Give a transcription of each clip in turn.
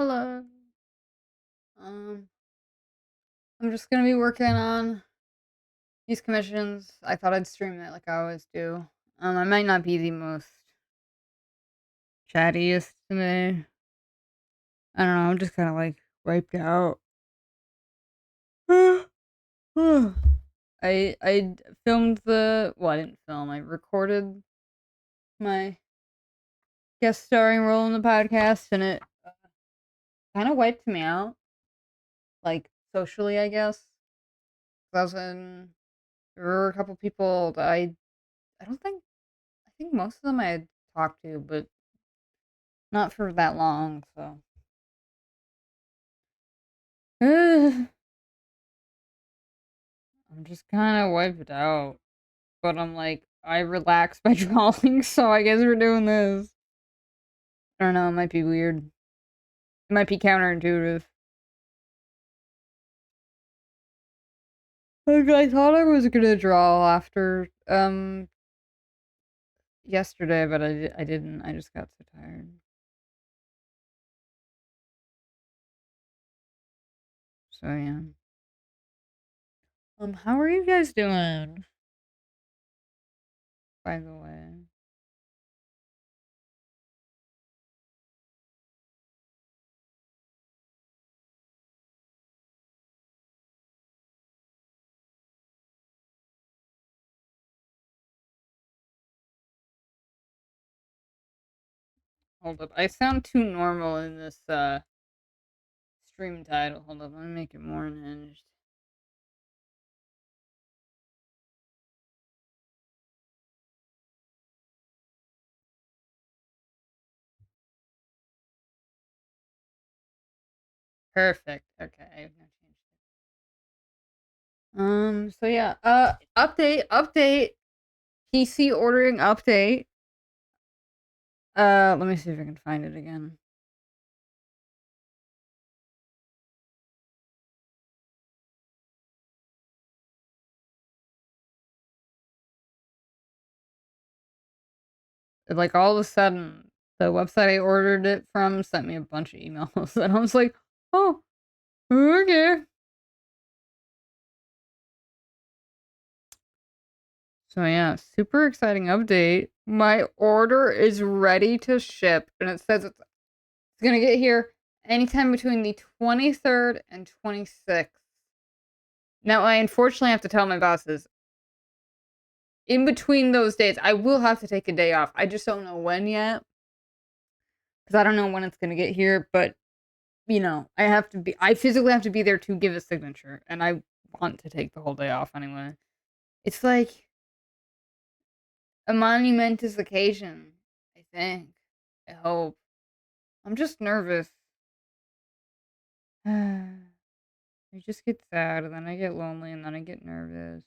Hello. Um, I'm just gonna be working on these commissions. I thought I'd stream it like I always do. I might not be the most chattiest today. I don't know. I'm just kind of like wiped out. I filmed I didn't film. I recorded my guest starring role in the podcast, and it kind of wiped me out, like socially, I guess. I was in. There were a couple people that I don't think I think most of them I had talked to, but not for that long, so I'm just kind of wiped out. But I'm like, I relax by drawing, so I guess we're doing this. I don't know, it might be weird. It might be counterintuitive. Like, I thought I was gonna draw after yesterday, but I didn't. I just got so tired. So yeah. How are you guys doing? By the way. Hold up. I sound too normal in this stream title. Hold up, let me make it more unhinged. Perfect. Okay, I've now changed it. So yeah, update, PC ordering update. Let me see if I can find it again. Like all of a sudden, the website I ordered it from sent me a bunch of emails, and I was like, oh, okay. So yeah, super exciting update. My order is ready to ship, and it says it's gonna get here anytime between the 23rd and 26th. Now, I unfortunately have to tell my bosses in between those days, I will have to take a day off. I just don't know when yet because I don't know when it's gonna get here. But I physically have to be there to give a signature, and I want to take the whole day off anyway. It's like a monumentous occasion. I think. I hope. I'm just nervous. I just get sad, and then I get lonely, and then I get nervous.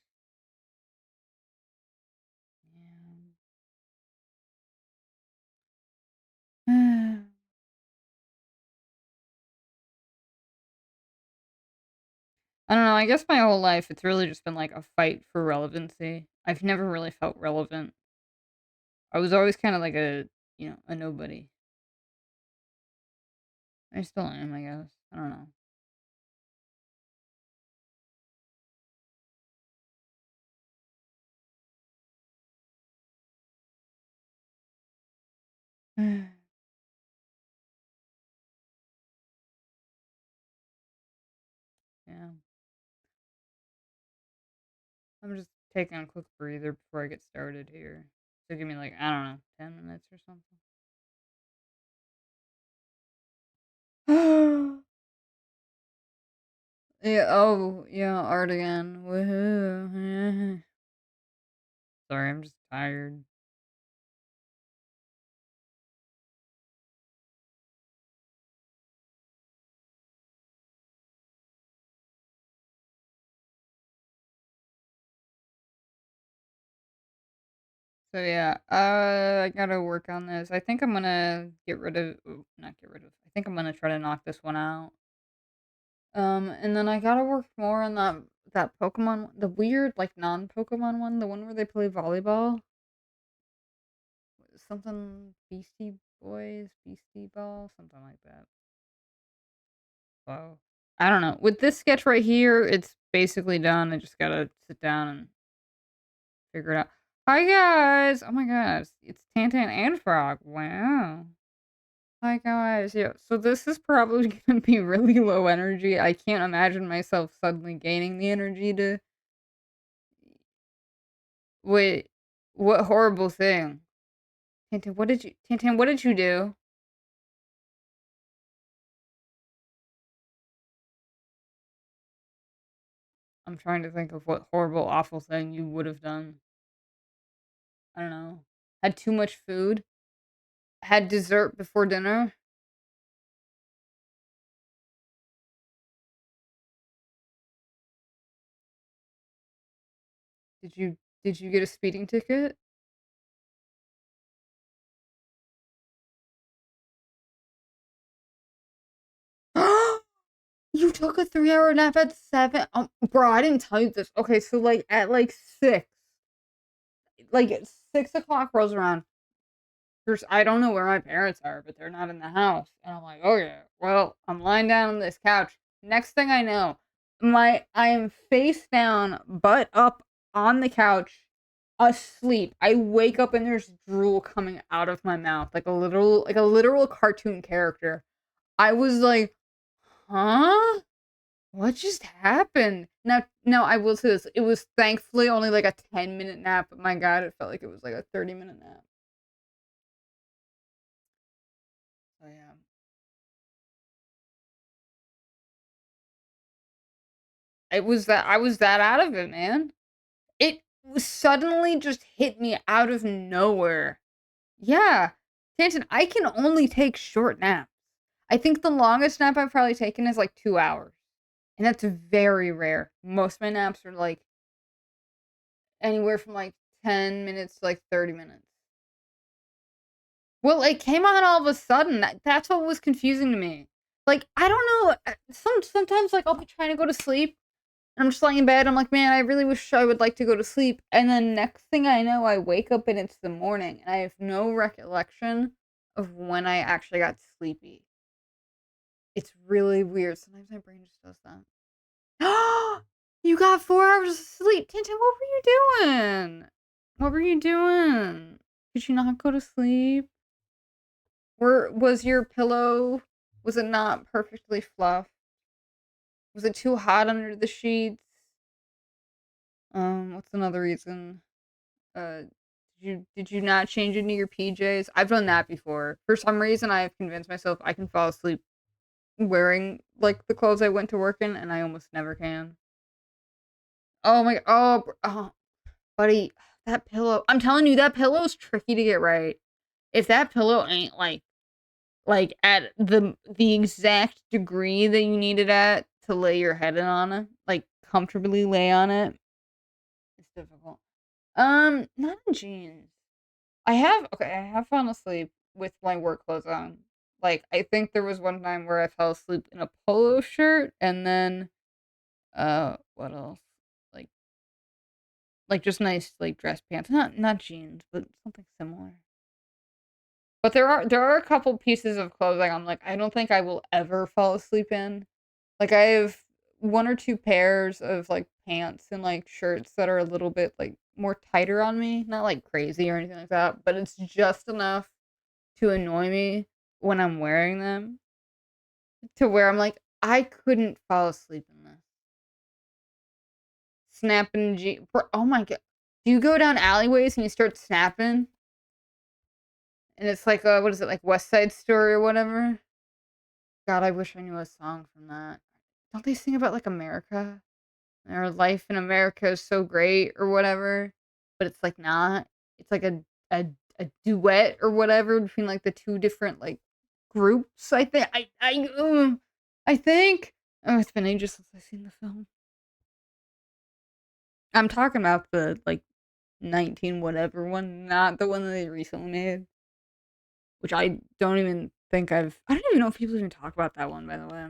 Yeah. I don't know, I guess my whole life, it's really just been, like, a fight for relevancy. I've never really felt relevant. I was always kinda like a nobody. I still am, I guess. I don't know. Yeah. I'm just taking a quick breather before I get started here. So give me, like, I don't know, 10 minutes or something. Yeah, oh, yeah, art again. Woohoo. Sorry, I'm just tired. So yeah, I gotta work on this. I think I'm gonna get rid of, not get rid of. I think I'm gonna try to knock this one out. And then I gotta work more on that Pokemon, the weird like non-Pokemon one, the one where they play volleyball, something Beastie Boys, Beastie Ball, something like that. So, I don't know. With this sketch right here, it's basically done. I just gotta sit down and figure it out. Hi, guys! Oh my gosh, it's Tantan and Frog. Wow. Hi, guys. Yeah, so this is probably gonna be really low energy. I can't imagine myself suddenly gaining the energy to wait, what horrible thing? Tantan, what did you do? I'm trying to think of what horrible, awful thing you would have done. I don't know. Had too much food? Had dessert before dinner? Did you get a speeding ticket? You took a 3-hour nap at 7? Bro, I didn't tell you this. Okay, so, like, at, like, 6, like, 6 o'clock rolls around. There's I don't know where my parents are, but they're not in the house, and I'm like, "Okay, well, I'm lying down on this couch." Next thing I know, I am face down, butt up on the couch, asleep. I wake up and there's drool coming out of my mouth like a literal cartoon character. I was like, "Huh? What just happened?" Now I will say this, it was thankfully only like a 10-minute nap, but my god, it felt like it was like a 30-minute nap. So, yeah. I was that out of it, man. It suddenly just hit me out of nowhere. Yeah. Tanton, I can only take short naps. I think the longest nap I've probably taken is like 2 hours, and that's very rare. Most of my naps are like anywhere from like 10 minutes to like 30 minutes. Well, it came on all of a sudden. That's what was confusing to me. Like, I don't know. Sometimes like I'll be trying to go to sleep and I'm just laying in bed. I'm like, man, I really wish I would like to go to sleep. And then next thing I know, I wake up and it's the morning, and I have no recollection of when I actually got sleepy. It's really weird. Sometimes my brain just does that. You got 4 hours of sleep, Tintin. What were you doing? What were you doing? Did you not go to sleep? Was your pillow? Was it not perfectly fluffed? Was it too hot under the sheets? What's another reason? Uh, did you not change into your PJs? I've done that before. For some reason, I have convinced myself I can fall asleep wearing like the clothes I went to work in, and I almost never can. Oh my, oh, buddy, that pillow. I'm telling you, that pillow's tricky to get right. If that pillow ain't like at the exact degree that you need it at to lay your head in on it, like comfortably lay on it, it's difficult. Not in jeans. I have fallen asleep with my work clothes on. Like, I think there was one time where I fell asleep in a polo shirt, and then, what else? Like just nice, like, dress pants. Not jeans, but something similar. But there are a couple pieces of clothing I'm like, I don't think I will ever fall asleep in. Like, I have 1 or 2 pairs of, like, pants and, like, shirts that are a little bit, like, more tighter on me. Not, like, crazy or anything like that, but it's just enough to annoy me when I'm wearing them to where I'm like, "I couldn't fall asleep in this." Snapping oh my god. Do you go down alleyways and you start snapping? And it's like, what is it, like West Side Story or whatever? God, I wish I knew a song from that. Don't they sing about, like, America? Or life in America is so great or whatever, but it's, like, not. It's like a a duet or whatever between, like, the 2 different, like, groups, I think. Oh, it's been ages since I've seen the film. I'm talking about the, like, 19 whatever one, not the one that they recently made, which I don't even know if people even talk about that one, by the way.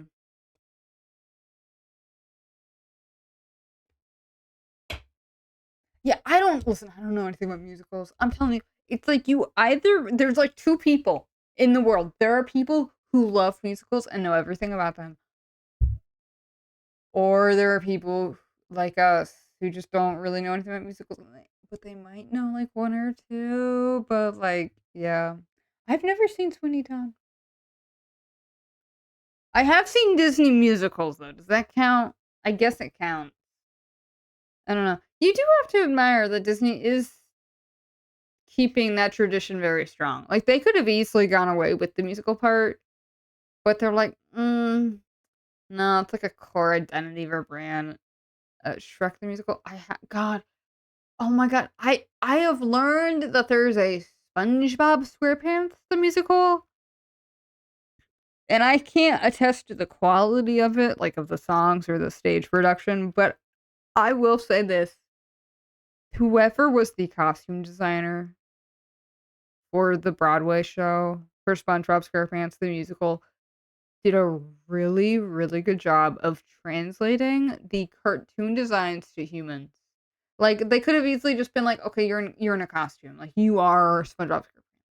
Yeah, I don't know anything about musicals. I'm telling you, it's like there's like 2 people in the world. There are people who love musicals and know everything about them, or there are people like us who just don't really know anything about musicals, but they might know like one or two. But like, yeah, I've never seen Sweeney Todd. I have seen Disney musicals though. Does that count? I guess it counts. I don't know. You do have to admire that Disney is keeping that tradition very strong. Like they could have easily gone away with the musical part, but they're like, no, it's like a core identity of our brand. Shrek the musical. God, oh my god, I have learned that there's a SpongeBob SquarePants the musical, and I can't attest to the quality of it, like of the songs or the stage production, but I will say this: whoever was the costume designer for the Broadway show for SpongeBob SquarePants the musical did a really, really good job of translating the cartoon designs to humans. Like, they could have easily just been like, "Okay, you're in a costume, like, you are SpongeBob SquarePants,"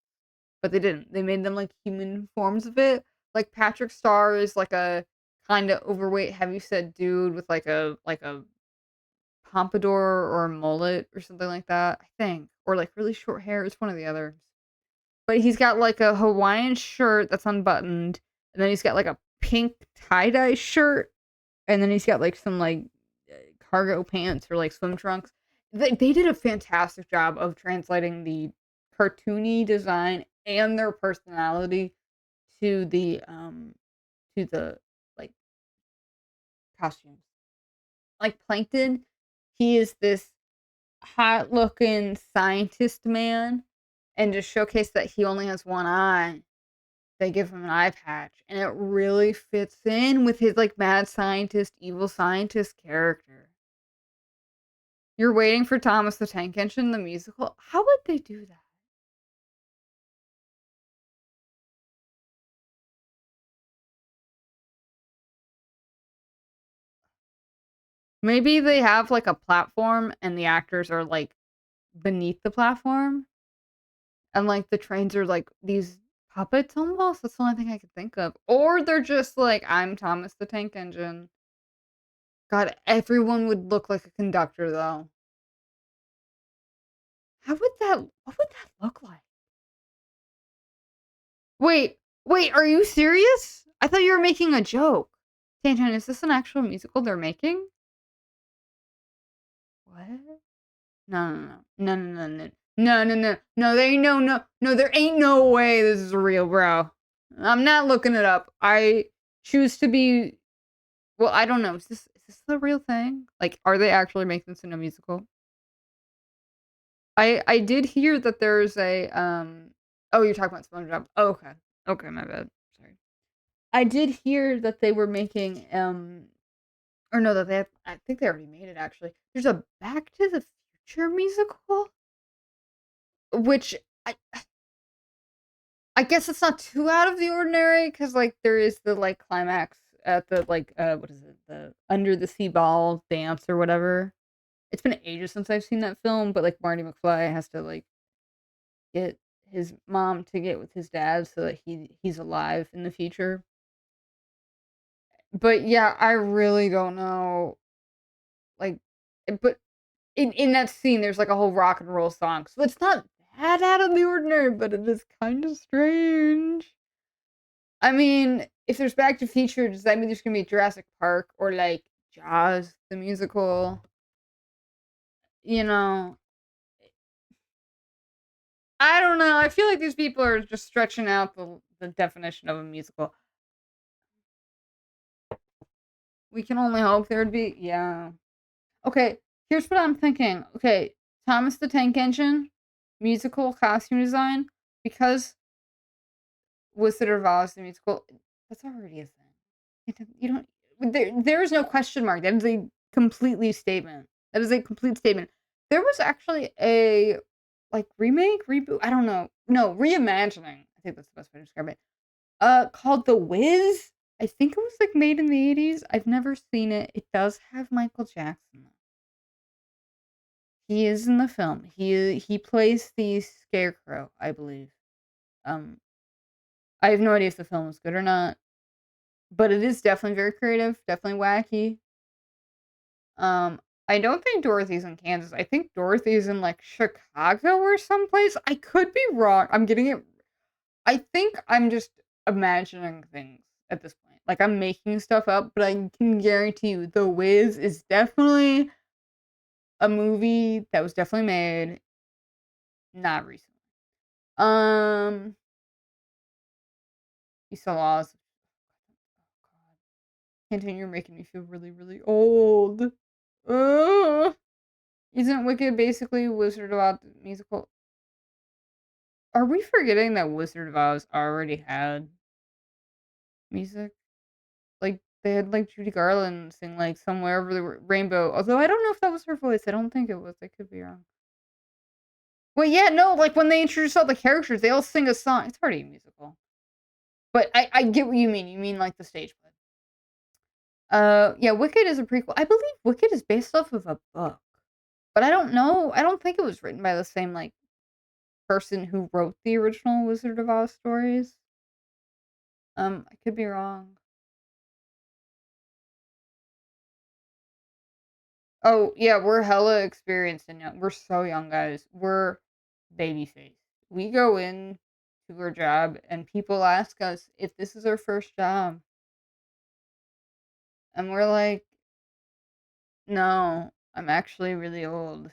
but they didn't. They made them, like, human forms of it. Like, Patrick Star is, like, a kinda overweight, heavyset dude with, like a pompadour or a mullet or something like that, I think, or, like, really short hair, it's one or the other. But he's got, like, a Hawaiian shirt that's unbuttoned, and then he's got, like, a pink tie-dye shirt, and then he's got, like, some, like, cargo pants or, like, swim trunks. They did a fantastic job of translating the cartoony design and their personality to the, like, costumes. Like, Plankton, he is this hot-looking scientist man, and to showcase that he only has one eye, they give him an eye patch, and it really fits in with his, like, mad scientist, evil scientist character. You're waiting for Thomas the Tank Engine, the musical? How would they do that? Maybe they have, like, a platform and the actors are, like, beneath the platform, and, like, the trains are, like, these puppets almost? That's the only thing I could think of. Or they're just like, "I'm Thomas the Tank Engine." God, everyone would look like a conductor, though. How would that what would that look like? Wait, wait, are you serious? I thought you were making a joke. Tantan, is this an actual musical they're making? What? No, no, no. No, no, no, no. No, no, no. No, there ain't no, there ain't no way this is real, bro. I'm not looking it up. I choose to be well, I don't know. Is this the real thing? Like, are they actually making this into a musical? I did hear that there's a oh, you're talking about SpongeBob. Oh, okay. Okay, my bad. Sorry. I did hear that they were making or no, that I think they already made it actually. There's a Back to the Future musical, which I guess it's not too out of the ordinary because like there is the like climax at the like what is it, the under the sea ball dance or whatever. It's been ages since I've seen that film, but like Marty McFly has to like get his mom to get with his dad so that he's alive in the future. But yeah, I really don't know like but in that scene there's like a whole rock and roll song. So it's not that out of the ordinary, but it is kind of strange. I mean, if there's Back to the Future, does that mean there's gonna be Jurassic Park or like Jaws the musical? You know, I don't know. I feel like these people are just stretching out the definition of a musical. We can only hope there'd be yeah. Okay, here's what I'm thinking. Okay, Thomas the Tank Engine, musical costume design, because Wizard of Oz the musical, that's already a thing. You don't there is no question mark. That is a completely statement. That is a complete statement. There was actually a like remake, reboot, I don't know. No, reimagining. I think that's the best way to describe it. Called The Wiz. I think it was like made in the 80s. I've never seen it. It does have Michael Jackson though. He is in the film. He plays the scarecrow, I believe. Um, I have no idea if the film is good or not, but it is definitely very creative, definitely wacky. I don't think Dorothy's in Kansas. I think Dorothy's in, like, Chicago or someplace. I could be wrong. I'm getting it I think I'm just imagining things at this point. Like, I'm making stuff up, but I can guarantee you The Wiz is definitely a movie that was definitely made not recently. Um, you saw Oz. Continue, you're making me feel really, really old. Ugh. Isn't Wicked basically Wizard of Oz musical? Are we forgetting that Wizard of Oz already had music? Like, they had, like, Judy Garland sing, like, "Somewhere Over the Rainbow," although I don't know if that was her voice, I don't think it was, I could be wrong. Well, yeah, no, like, when they introduce all the characters, they all sing a song. It's already a musical. But I get what you mean, like, the stage play. Yeah, Wicked is a prequel. I believe Wicked is based off of a book, but I don't know, I don't think it was written by the same, like, person who wrote the original Wizard of Oz stories. I could be wrong. Oh, yeah, we're hella experienced and young. We're so young, guys. We're baby face. We go in to our job and people ask us if this is our first job. And we're like, no, I'm actually really old.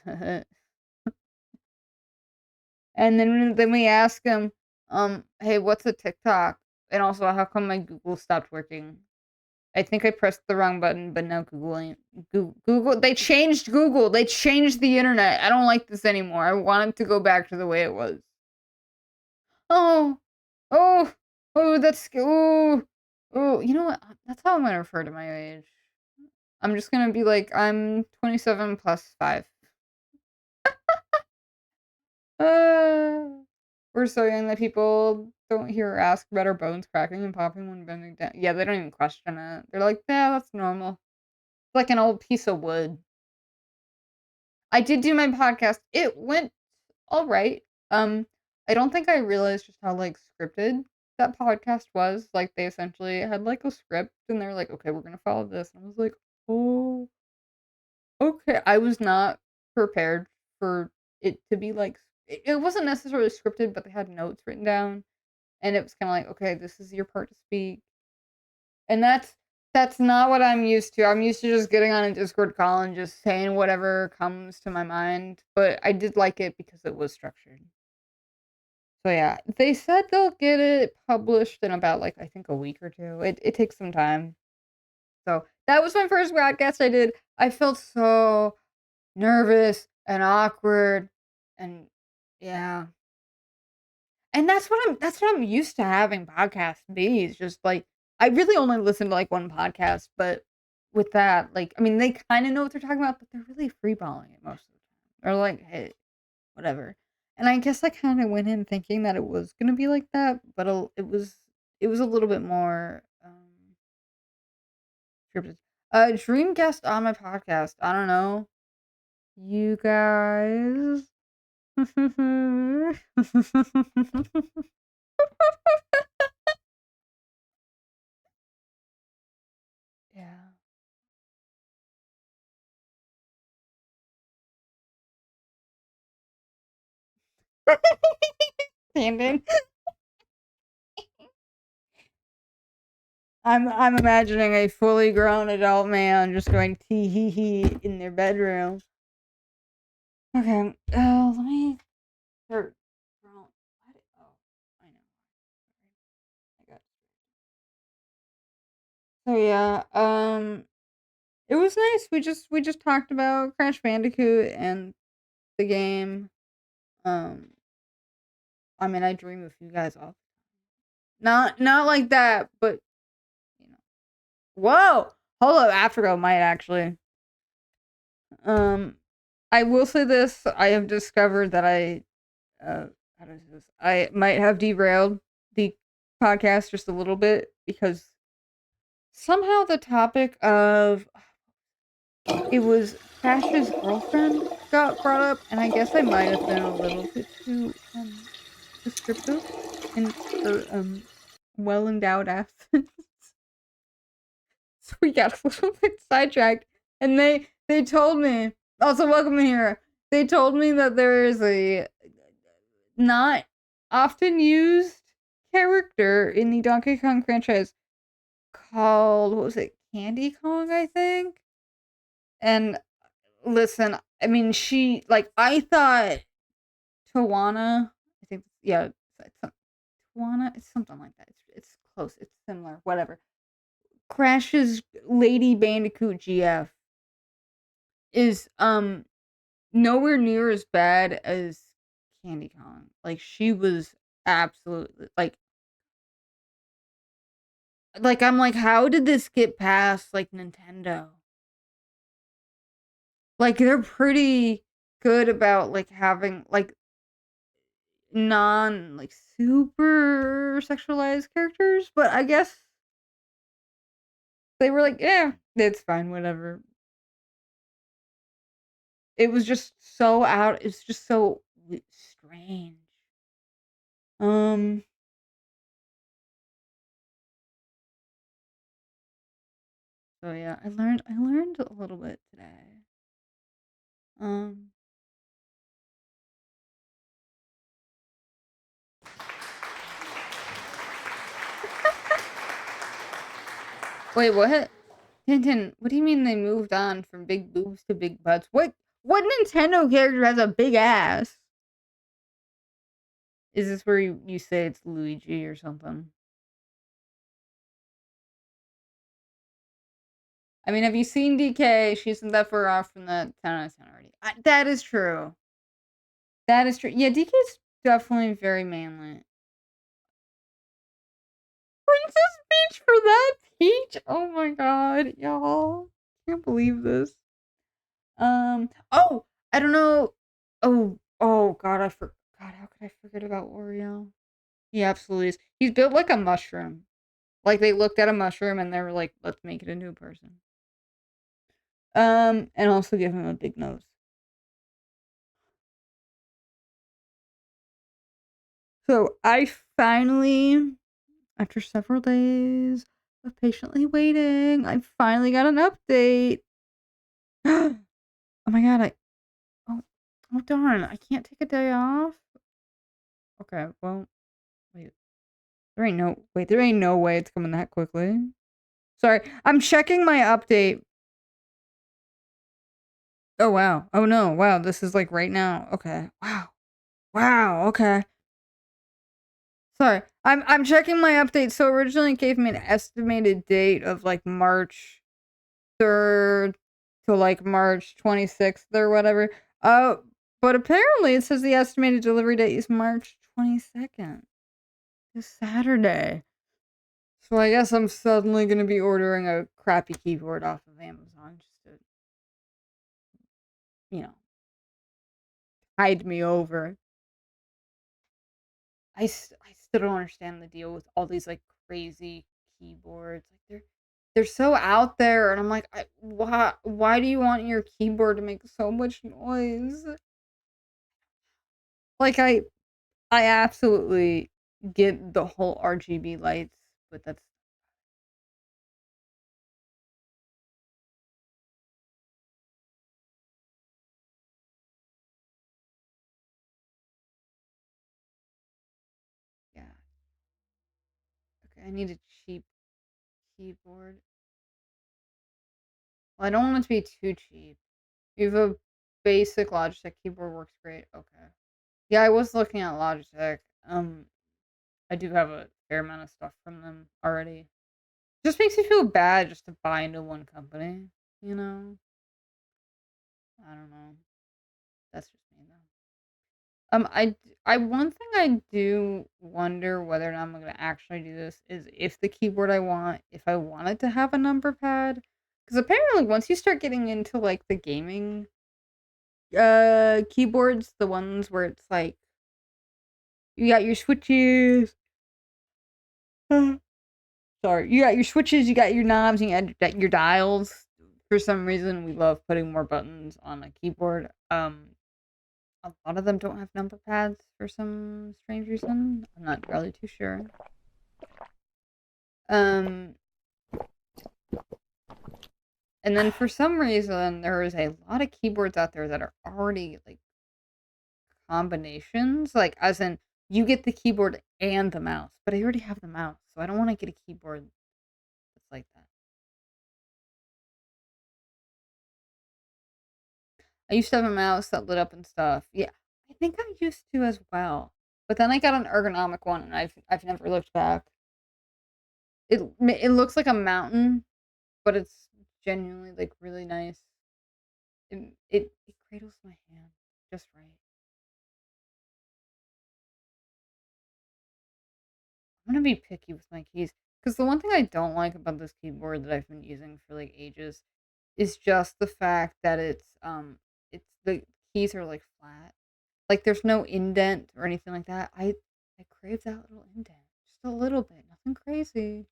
And then we ask them, hey, what's a TikTok? And also, how come my Google stopped working? I think I pressed the wrong button, but now Google ain't. Google, they changed Google. They changed the internet. I don't like this anymore. I want it to go back to the way it was. Oh, oh, oh, oh, you know what? That's how I'm gonna refer to my age. I'm just gonna be like, I'm 27 plus 5. Uh, we're so young that people don't hear or ask about our bones cracking and popping when bending down. Yeah, they don't even question it. They're like, yeah, that's normal. It's like an old piece of wood. I did do my podcast. It went all right. I don't think I realized just how, like, scripted that podcast was. Like, they essentially had, like, a script, and they're like, "Okay, we're gonna follow this." And I was like, "Oh, okay." I was not prepared for it to be, like it wasn't necessarily scripted, but they had notes written down, and it was kinda like, "Okay, this is your part to speak." And that's not what I'm used to. I'm used to just getting on a Discord call and just saying whatever comes to my mind, but I did like it because it was structured. So, yeah, they said they'll get it published in about, like, I think a week or 2. It takes some time. So, that was my first podcast I did. I felt so nervous and awkward and yeah. And that's what I'm used to having podcasts be. It's just, like, I really only listen to, like, one podcast, but with that, like, I mean, they kinda know what they're talking about, but they're really freeballing it most of the time. They're like, "Hey, whatever." And I guess I kinda went in thinking that it was gonna be like that, but it was a little bit more, scripted. Dream guest on my podcast, I don't know. You guys. Yeah. Standing. I'm imagining a fully grown adult man just going tee hee hee in their bedroom. Okay, let me start. Oh, I know. I got. So yeah, it was nice. We just talked about Crash Bandicoot and the game. Um, I mean, I dream of you guys all. Not like that, but you know. Whoa, hold up, Afterglow might actually. Um, I will say this: I have discovered that uh, how do I say this? I might have derailed the podcast just a little bit because somehow the topic of it was Crash's girlfriend got brought up, and I guess I might have been a little bit too descriptive in her well endowed absence. So we got a little bit sidetracked, and They told me. Also, welcome here. They told me that there is a not often used character in the Donkey Kong franchise called, what was it, Candy Kong, I think? And listen, I mean, I thought Tawana, I think, yeah, Tawana, it's something like that. It's close, it's similar, whatever. Crash's Lady Bandicoot GF is nowhere near as bad as Candy Kong. Like she was absolutely like I'm like, how did this get past like Nintendo? Like they're pretty good about like having like non like super sexualized characters, but I guess they were like, yeah, it's fine, whatever. It was just so out. It's just so strange. Um. So yeah, I learned a little bit today. Um. Wait, what? Tintin, what do you mean they moved on from big boobs to big butts? What Nintendo character has a big ass? Is this where you say it's Luigi or something? I mean, have you seen DK? She isn't that far off from the 10 out of 10 already. That is true. That is true. Yeah, DK's definitely very manly. Princess Peach for that peach? Oh my god, y'all. Can't believe this. Oh, I don't know. Oh god, God, how could I forget about Oreo? He absolutely is. He's built like a mushroom. Like they looked at a mushroom and they were like, let's make it into a person. And also give him a big nose. So I finally, after several days of patiently waiting, I finally got an update. Oh my god, oh, oh darn, I can't take a day off. Okay, well, wait. There ain't no way it's coming that quickly. Sorry, I'm checking my update. Oh wow. Oh no. Wow, this is like right now. Okay. Wow. Wow, okay. Sorry. I'm checking my update. So originally it gave me an estimated date of like March 3rd to like March 26th or whatever. But apparently it says the estimated delivery date is March 22nd. This Saturday. So I guess I'm suddenly gonna be ordering a crappy keyboard off of Amazon just to, you know, tide me over. I still don't understand the deal with all these like crazy keyboards. Like they're so out there, and I'm like, why do you want your keyboard to make so much noise? Like I absolutely get the whole RGB lights, but that's yeah. Okay, I need a cheap keyboard. Well, I don't want it to be too cheap. You have a basic Logitech keyboard works great. Okay. Yeah, I was looking at Logitech. I do have a fair amount of stuff from them already. Just makes me feel bad just to buy into one company, you know? I don't know. That's just me though. One thing I do wonder whether or not I'm gonna actually do this is if the keyboard I want, if I wanted to have a number pad. Because apparently once you start getting into like the gaming keyboards, the ones where it's like you got your switches. Sorry, you got your switches, you got your knobs, and you got your dials. For some reason, we love putting more buttons on a keyboard. A lot of them don't have number pads for some strange reason. I'm not really too sure. Um, And then for some reason, there is a lot of keyboards out there that are already like combinations, like as in you get the keyboard and the mouse, but I already have the mouse, so I don't want to get a keyboard that's like that. I used to have a mouse that lit up and stuff. Yeah, I think I used to as well. But then I got an ergonomic one, and I've never looked back. It looks like a mountain, but it's genuinely like really nice. It cradles my hand just right. I'm gonna be picky with my keys because the one thing I don't like about this keyboard that I've been using for like ages is just the fact that it's the keys are like flat. Like there's no indent or anything like that. I crave that little indent. Just a little bit. Nothing crazy.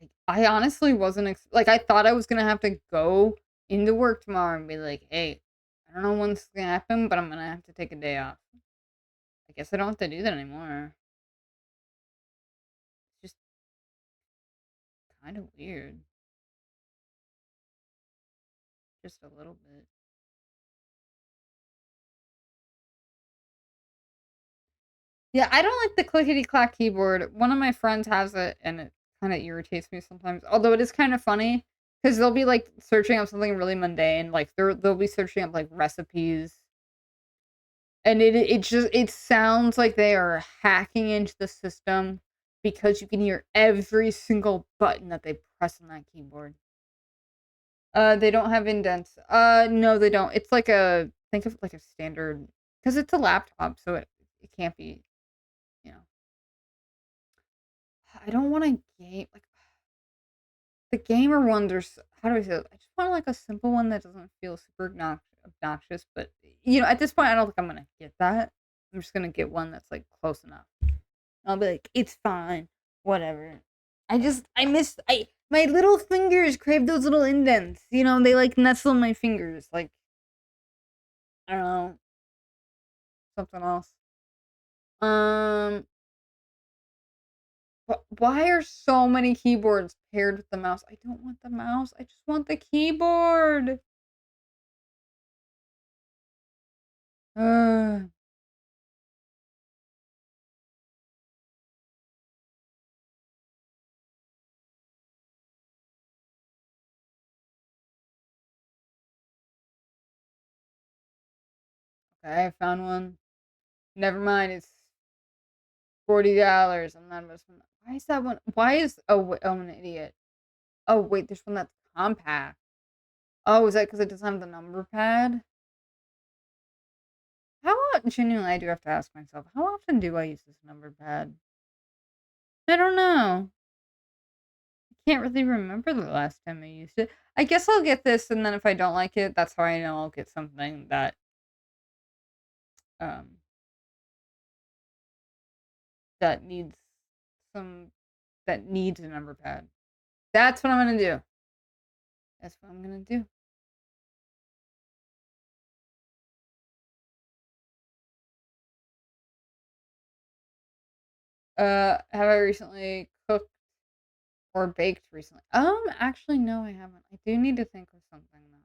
Like I honestly wasn't like I thought I was gonna have to go into work tomorrow and be like, hey, I don't know when this is gonna happen, but I'm gonna have to take a day off. I guess I don't have to do that anymore. It's just kind of weird. Just a little bit. Yeah, I don't like the clickety clack keyboard. One of my friends has it, and it kind of irritates me sometimes. Although it is kind of funny because they'll be like searching up something really mundane, like they'll be searching up like recipes, and it sounds like they are hacking into the system because you can hear every single button that they press on that keyboard. They don't have indents. No, they don't. It's like a think of like a standard because it's a laptop, so it can't be, you know. I don't want to game like the gamer one. There's how do I say it? I just want like a simple one that doesn't feel super obnoxious. But at this point, I don't think I'm gonna get that. I'm just gonna get one that's like close enough. I'll be like, it's fine, whatever. I miss I my little fingers crave those little indents. They like nestle in my fingers. Like I don't know something else. Um, but why are so many keyboards paired with the mouse? I don't want the mouse. I just want the keyboard. Uh, okay, I found one. Never mind. It's $40. I'm not missing. Why is that one? Why is I'm an idiot. Oh wait, there's one that's compact. Oh, is that because it doesn't have the number pad? Genuinely, I do have to ask myself, how often do I use this number pad? I don't know. I can't really remember the last time I used it. I guess I'll get this, and then if I don't like it, that's how I know I'll get something um that needs some that needs a number pad. That's what I'm gonna do. That's what I'm gonna do. Have I recently cooked or baked recently? Actually, no, I haven't. I do need to think of something though.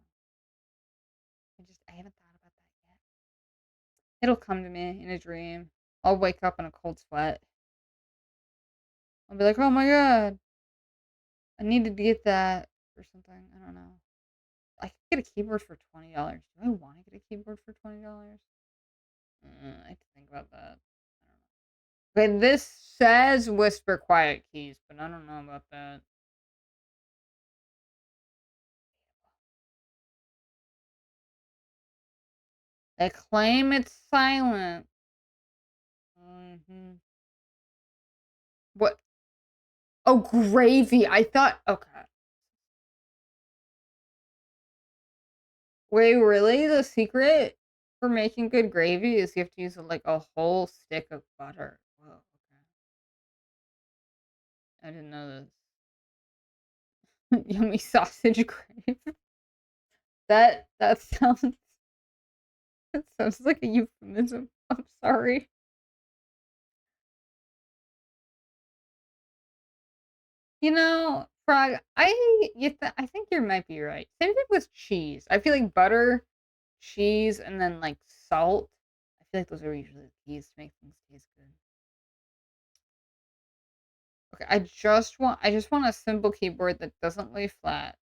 I haven't thought about that yet. It'll come to me in a dream. I'll wake up in a cold sweat. I'll be like, oh my god, I needed to get that or something. I don't know. I could get a keyboard for $20. Do I want to get a keyboard for $20? I have to think about that. I don't know. But this says Whisper Quiet Keys, but I don't know about that. They claim it's silent. What? Oh, gravy. I thought. Okay. Wait, really? The secret for making good gravy is you have to use like a whole stick of butter. Whoa, okay. I didn't know this. Yummy sausage gravy. That sounds that sounds like a euphemism. I'm sorry. You know, Frog, I think you might be right. Same thing with cheese. I feel like butter, cheese, and then like salt. I feel like those are usually the keys to make things taste good. Okay, I just want a simple keyboard that doesn't lay flat.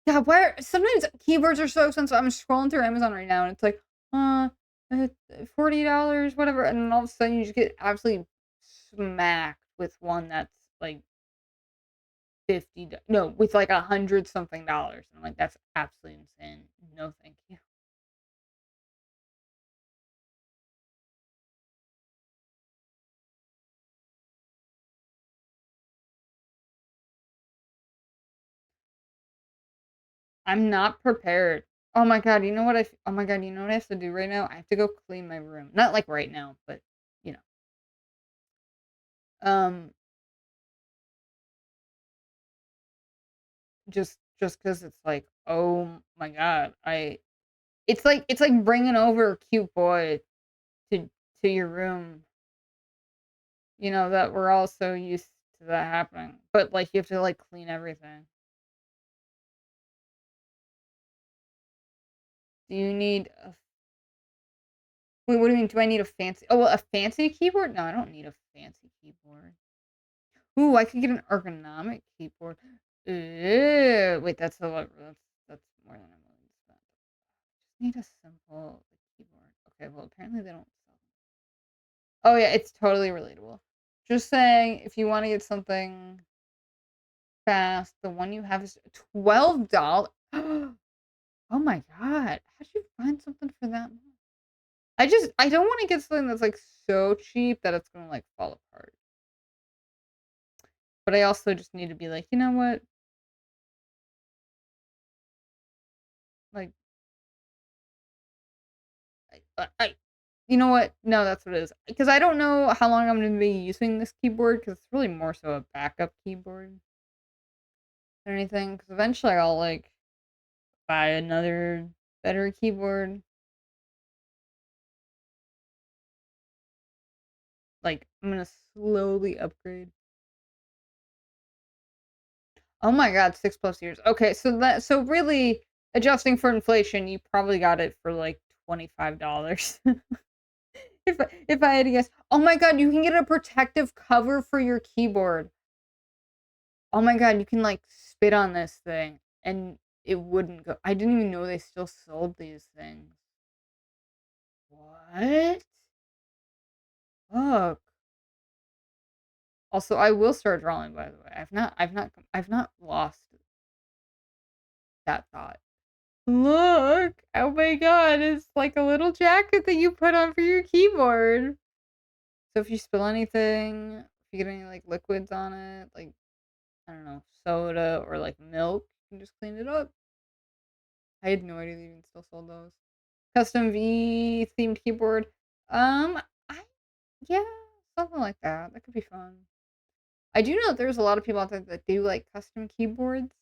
Yeah, where sometimes keyboards are so expensive. I'm scrolling through Amazon right now and it's like, uh, uh $40, whatever, and then all of a sudden you just get absolutely smacked with one that's like 50 no, with like 100 something dollars. And I'm like, that's absolutely insane. No, thank you. I'm not prepared. Oh my god, oh my god, you know what I have to do right now? I have to go clean my room. Not like right now, but you know. Um just cuz it's like, oh my god, I it's like bringing over a cute boy to to your room. You know that we're all so used to that happening. But like you have to like clean everything. Do you need a Wait, what do you mean? Do I need a fancy Oh, well, a fancy keyboard? No, I don't need a fancy keyboard. Ooh, I could get an ergonomic keyboard. Wait, that's a lot. That's more than I'm willing to spend. Just need a simple keyboard. Okay, well, apparently they don't sell them. Oh yeah, it's totally relatable. Just saying, if you want to get something fast, the one you have is $12. Oh my god, how'd you find something for that much? I don't want to get something that's like so cheap that it's gonna like fall apart. But I also just need to be like, you know what? Like, I you know what? No, that's what it is. Because I don't know how long I'm gonna be using this keyboard. Because it's really more so a backup keyboard than anything. Because eventually I'll, like, buy another better keyboard. Like, I'm gonna slowly upgrade. Oh my god, 6 plus years. Okay, so really, adjusting for inflation, you probably got it for, like, $25. If I had to guess. Oh my god, you can get a protective cover for your keyboard. Oh my god, you can, like, spit on this thing, and it wouldn't go I didn't even know they still sold these things. What? Fuck. Also, I will start drawing, by the way. I've not lost that thought. Look! Oh my god, it's like a little jacket that you put on for your keyboard. So if you spill anything, if you get any, like, liquids on it, like, I don't know, soda or, like, milk, you can just clean it up. I had no idea they even still sold those. Custom V themed keyboard. I yeah, something like that. That could be fun. I do know that there's a lot of people out there that do like custom keyboards,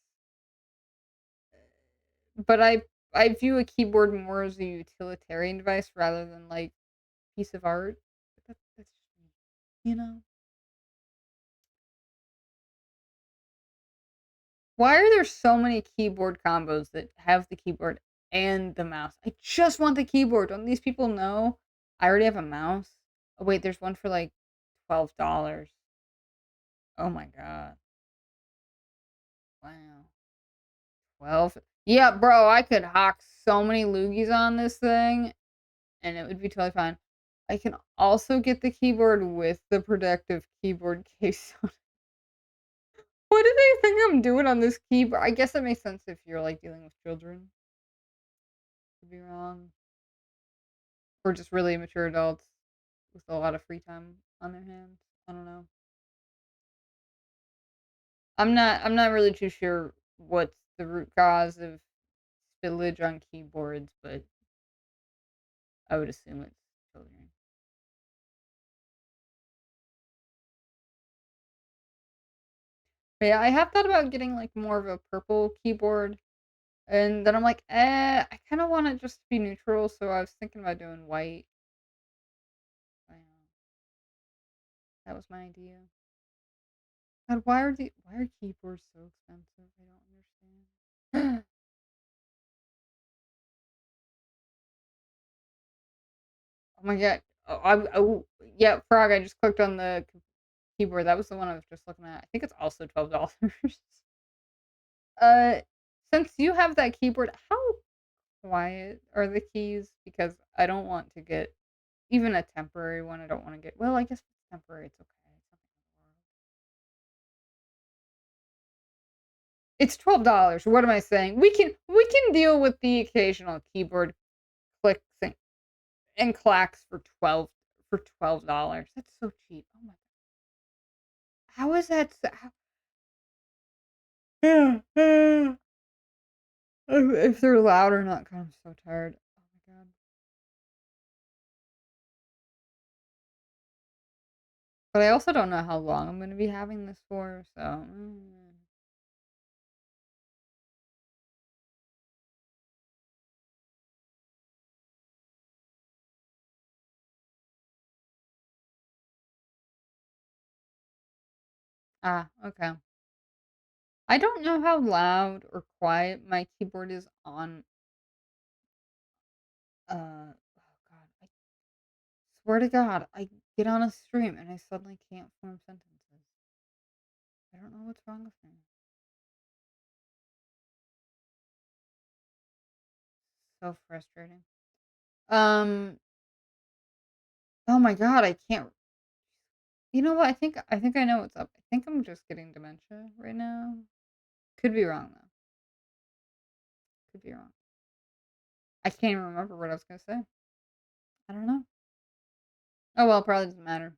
but I view a keyboard more as a utilitarian device rather than like piece of art. But that's just me, you know. Why are there so many keyboard combos that have the keyboard and the mouse? I just want the keyboard. Don't these people know? I already have a mouse. Oh wait, there's one for like $12. Oh my god. Wow. 12. Yeah, bro, I could hawk so many loogies on this thing and it would be totally fine. I can also get the keyboard with the protective keyboard case on it. What do they think I'm doing on this keyboard? I guess that makes sense if you're like dealing with children. Could be wrong. Or just really mature adults with a lot of free time on their hands. I don't know. I'm not really too sure what's the root cause of spillage on keyboards, but I would assume it's children. But yeah, I have thought about getting like more of a purple keyboard, and then I'm like, I kind of want it just to be neutral, so I was thinking about doing white. I know. That was my idea. God, why are keyboards so expensive? I don't understand. Oh my god. Oh, yeah, Frog, I just clicked on the keyboard. That was the one I was just looking at. I think it's also $12. Uh, since you have that keyboard, how quiet are the keys? Because I don't want to get even a temporary one. I don't want to get. Well, I guess if it's temporary. It's okay. It's nothing in the world. It's $12. What am I saying? We can deal with the occasional keyboard clicks and clacks for $12. That's so cheap. Oh my! How is that? Yeah. If they're loud or not, God, I'm so tired. Oh my god. But I also don't know how long I'm gonna be having this for, so okay. I don't know how loud or quiet my keyboard is on, oh god, I swear to God, I get on a stream and I suddenly can't form sentences. I don't know what's wrong with me. So frustrating. Um, oh my god, I can't. You know what? I think I know what's up. I think I'm just getting dementia right now. Could be wrong though. Could be wrong. I can't even remember what I was gonna say. I don't know. Oh well, probably doesn't matter.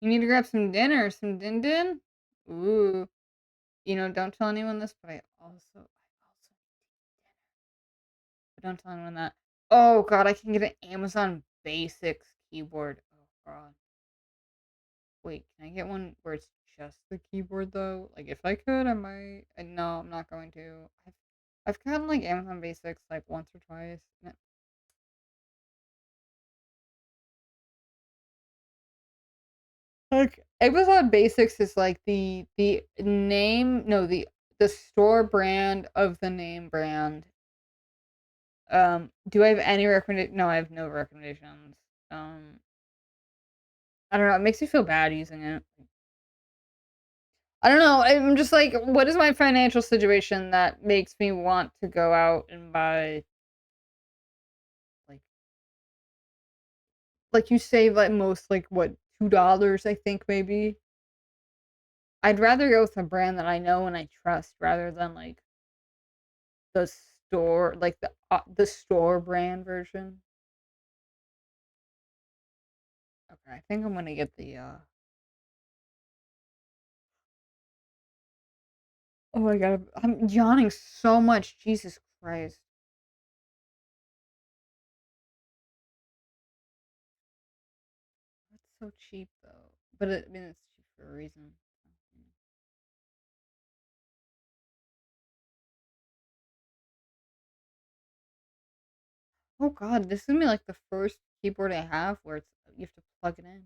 You need to grab some dinner, some din din. Ooh, don't tell anyone this, but I also, but don't tell anyone that. Oh God, I can get an Amazon Basics keyboard. Oh God, wait, can I get one where it's just the keyboard though? Like if I could, I might. No, I'm not going to. I've gotten like Amazon Basics like once or twice. Like Amazon Basics is like the name, no, the store brand of the name brand. Do I have any recommendation? No, I have no recommendations. Um, I don't know. It makes me feel bad using it. I don't know. I'm just like, what is my financial situation that makes me want to go out and buy like you save like most like what $2 I think maybe. I'd rather go with a brand that I know and I trust rather than like the store like the store brand version. Okay, I think I'm gonna get the oh my god, I'm yawning so much. Jesus Christ. That's so cheap though. But I mean it's cheap for a reason. Oh god, this is gonna be like the first keyboard I have where it's you have to plug it in.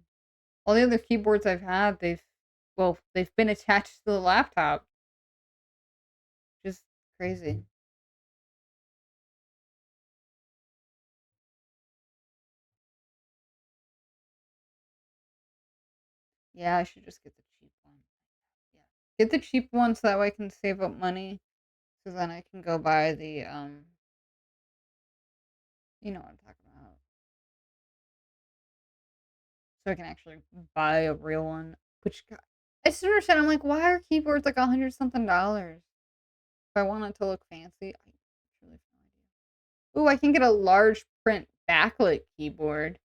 All the other keyboards I've had, they've been attached to the laptop. Just crazy. Yeah, I should just get the cheap one. Yeah. Get the cheap one so that way I can save up money. So then I can go buy the you know what I'm talking about. So I can actually buy a real one. Which I still understand. I'm like, why are keyboards like 100 something dollars? If I want it to look fancy, I truly have no idea. Ooh, I can get a large print backlit keyboard.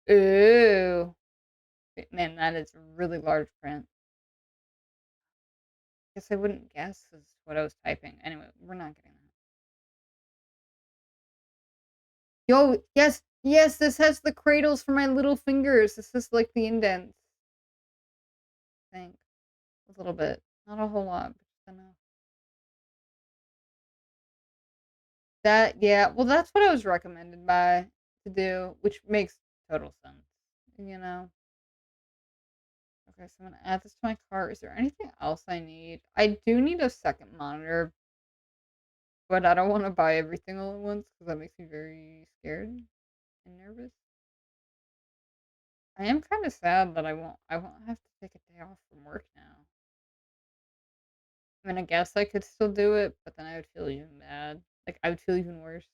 Ooh, man, that is really large print. Guess I wouldn't guess is what I was typing. Anyway, we're not getting that. Yo, yes, yes, this has the cradles for my little fingers. This is like the indents. I think. A little bit. Not a whole lot, but just enough. That yeah, well, that's what I was recommended by to do, which makes total sense, you know? Okay, so I'm gonna add this to my cart. Is there anything else I need? I do need a second monitor, but I don't wanna buy everything all at once because that makes me very scared and nervous. I am kinda sad that I won't have to take a day off from work now. I mean, I guess I could still do it, but then I would feel even bad. Like, I would feel even worse.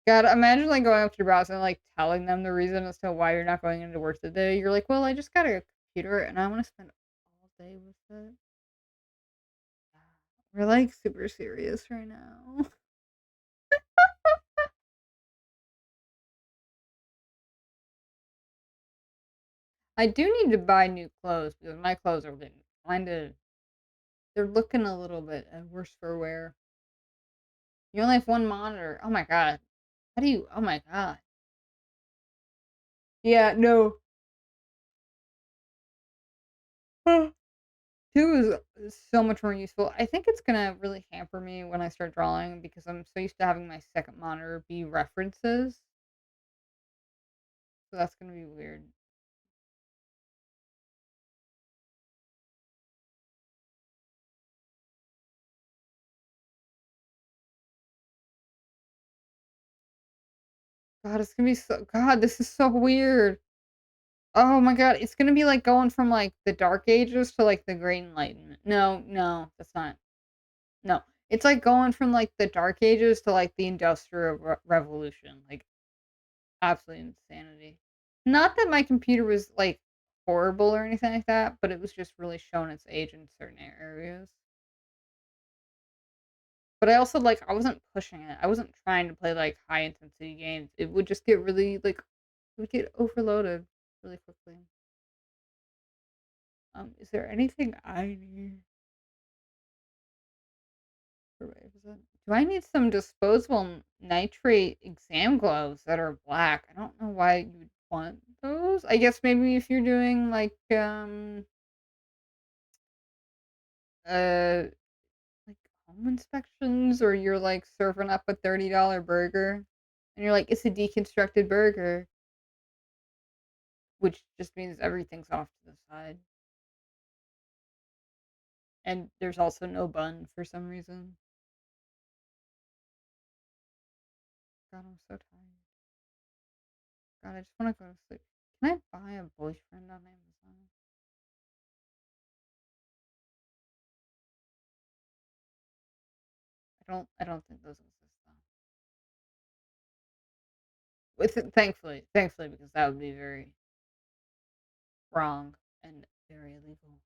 God, imagine, like, going up to your boss and, like, telling them the reason as to why you're not going into work today. You're like, "Well, I just got a computer and I wanna spend all day with it." We're, like, super serious right now. I do need to buy new clothes because my clothes are getting kinda they're looking a little bit, worse for wear. You only have 1 monitor. Oh my god. How do you oh my god. Yeah, no. 2 is so much more useful. I think it's gonna really hamper me when I start drawing because I'm so used to having my second monitor be references, so that's gonna be weird. God, it's gonna be so God, this is so weird. Oh my god, it's gonna be like going from, like, the Dark Ages to, like, the Great Enlightenment. No, no, that's not no. It's like going from, like, the Dark Ages to, like, the Industrial Revolution, like, absolute insanity. Not that my computer was, like, horrible or anything like that, but it was just really showing its age in certain areas. But I also, like, I wasn't pushing it. I wasn't trying to play, like, high intensity games. It would just get really, like it would get overloaded really quickly. Is there anything I need for my visit? Do I need some disposable nitrate exam gloves that are black? I don't know why you would want those. I guess maybe if you're doing, uh like, home inspections or you're, like, serving up a $30 burger, and you're like, "It's a deconstructed burger," which just means everything's off to the side, and there's also no bun for some reason. God, I'm so tired. God, I just wanna go to sleep. Can I buy a boyfriend on Amazon? I don't think those exist, though. Thankfully, because that would be very wrong and very illegal.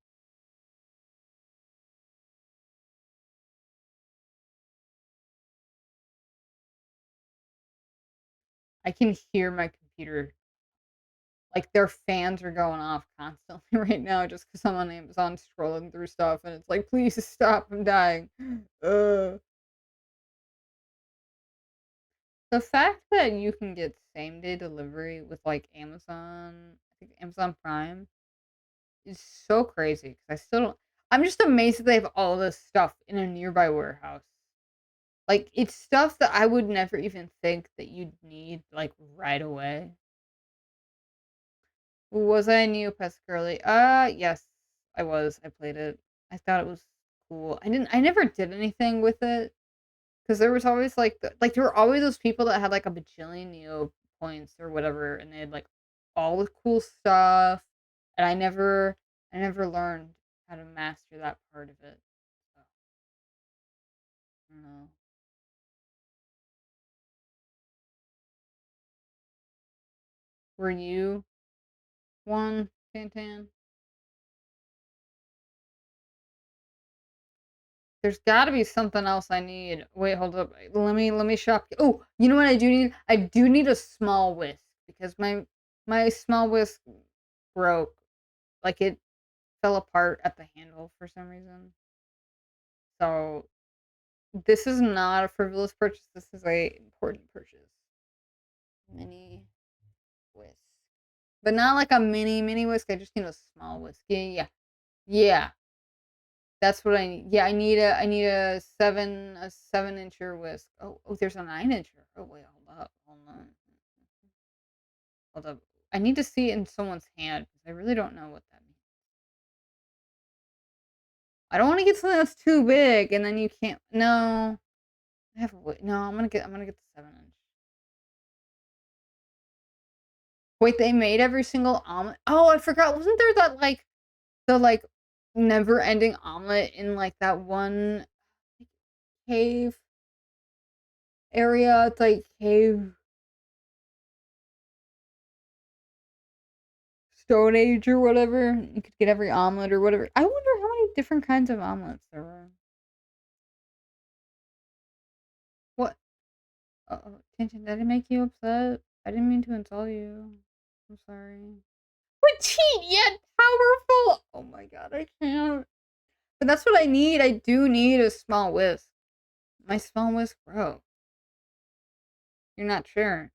I can hear my computer like, their fans are going off constantly right now just because 'cause I'm on Amazon scrolling through stuff, and it's like, "Please stop, I'm dying." Ugh. The fact that you can get same-day delivery with, like, Amazon I think Amazon Prime is so crazy because I still don't I'm just amazed that they have all this stuff in a nearby warehouse. Like, it's stuff that I would never even think that you'd need, like, right away. Was I a Neopets girly? Yes, I was. I played it. I thought it was cool. I never did anything with it because there was always there were always those people that had like a bajillion Neo points or whatever, and they had like all the cool stuff, and I never learned how to master that part of it. So, I don't know. Were you one, Tantan? There's gotta be something else I need. Wait, hold up. Let me shop. Oh, you know what I do need? I do need a small whisk because my small whisk broke. Like it fell apart at the handle for some reason. So this is not a frivolous purchase. This is a important purchase. Mini whisk. But not like a mini whisk. I just need a small whisk. Yeah, yeah. Yeah. That's what I need. Yeah, I need a 7-incher whisk. Oh, there's a 9-incher. Oh wait, hold up. Hold on. Hold up. I need to see it in someone's hand because I really don't know what that means. I don't want to get something that's too big and then you can't. No, I have. No, I'm gonna get the 7-inch. Wait, they made every single omelet. Oh, I forgot. Wasn't there that like the like never-ending omelet in like that one cave area? It's like cave Stone Age or whatever. You could get every omelet or whatever. I wonder how many different kinds of omelets there were. What? Oh, Tintin, did I make you upset? I didn't mean to insult you. I'm sorry. Petite yet powerful. Oh my god, I can't. But that's what I need. I do need a small whisk. My small whisk broke. You're not sure.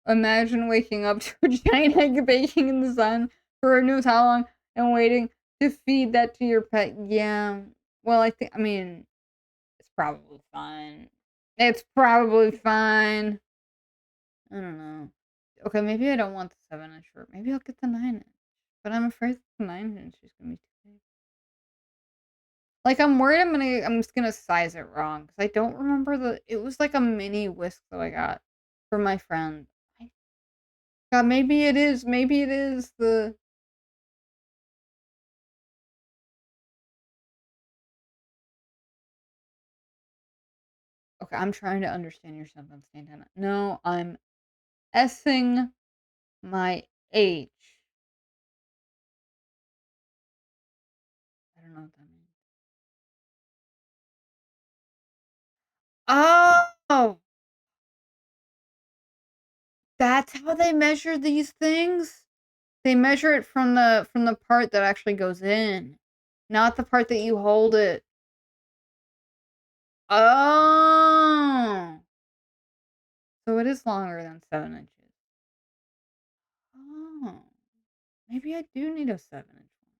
Imagine waking up to a giant egg baking in the sun for who knows how long and waiting to feed that to your pet. Yeah. Well, I mean, it's probably fine. It's probably fine. I don't know. Okay, maybe I don't want the 7-inch shirt. Maybe I'll get the 9-inch. But I'm afraid the 9-inch is gonna be too big. Like I'm worried I'm just gonna size it wrong because I don't remember it was like a mini whisk that I got for my friend. God, maybe it is the okay, I'm trying to understand your sentence, Santana. No, I'm Sing my H. I don't know what that means. Oh, that's how they measure these things? They measure it from the part that actually goes in, not the part that you hold it. Oh. So it is longer than 7 inches. Oh. Maybe I do need a 7-inch one.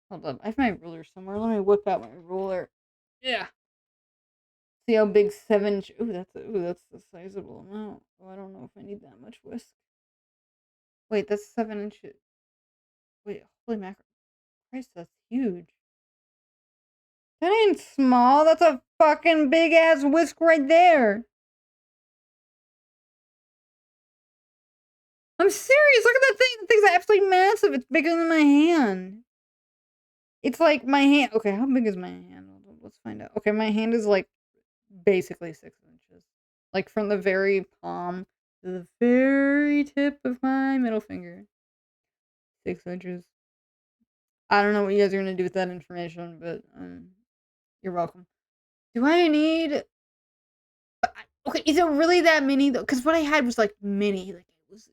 Hold up. I have my ruler somewhere. Let me whip out my ruler. Yeah. See how big 7 inch. That's a sizable amount. Oh, I don't know if I need that much whisk. Wait, that's 7 inches. Wait, holy mackerel. Christ, that's huge. That ain't small. That's a fucking big ass whisk right there. I'm serious. Look at that thing. The thing's absolutely massive. It's bigger than my hand. It's like my hand. Okay, how big is my hand? Let's find out. Okay, my hand is like basically 6 inches. Like from the very palm to the very tip of my middle finger. 6 inches. I don't know what you guys are gonna do with that information, but you're welcome. Do I need? Okay, is it really that mini though? Because what I had was like mini. Like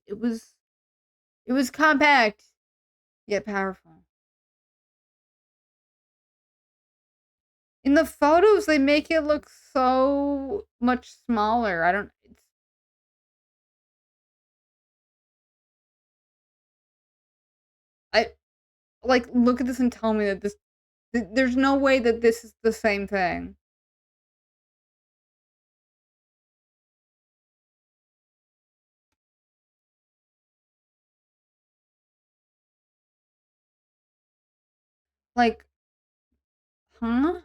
it was compact yet powerful. In the photos, they make it look so much smaller. I don't. I like look at this and tell me that there's no way that this is the same thing. Like, huh?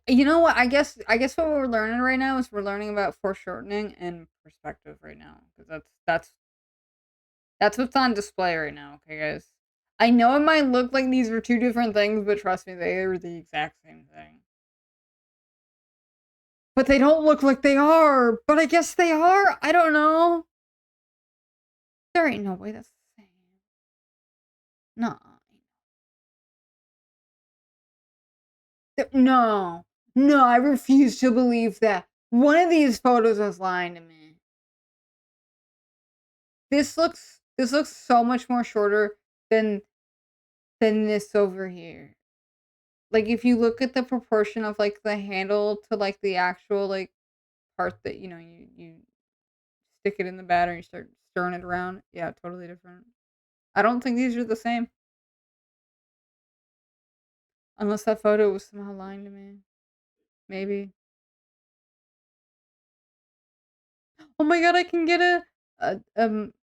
You know what? I guess what we're learning right now is we're learning about foreshortening and perspective right now because that's what's on display right now. Okay, guys. I know it might look like these are two different things, but trust me, they are the exact same thing. But they don't look like they are. But I guess they are. I don't know. There ain't no way that's the same. No. No. No, I refuse to believe that. One of these photos is lying to me. This looks so much more shorter than this over here. Like, if you look at the proportion of, like, the handle to, like, the actual, like, part that, you stick it in the batter and you start stirring it around. Yeah, totally different. I don't think these are the same. Unless that photo was somehow lying to me. Maybe. Oh my god, I can get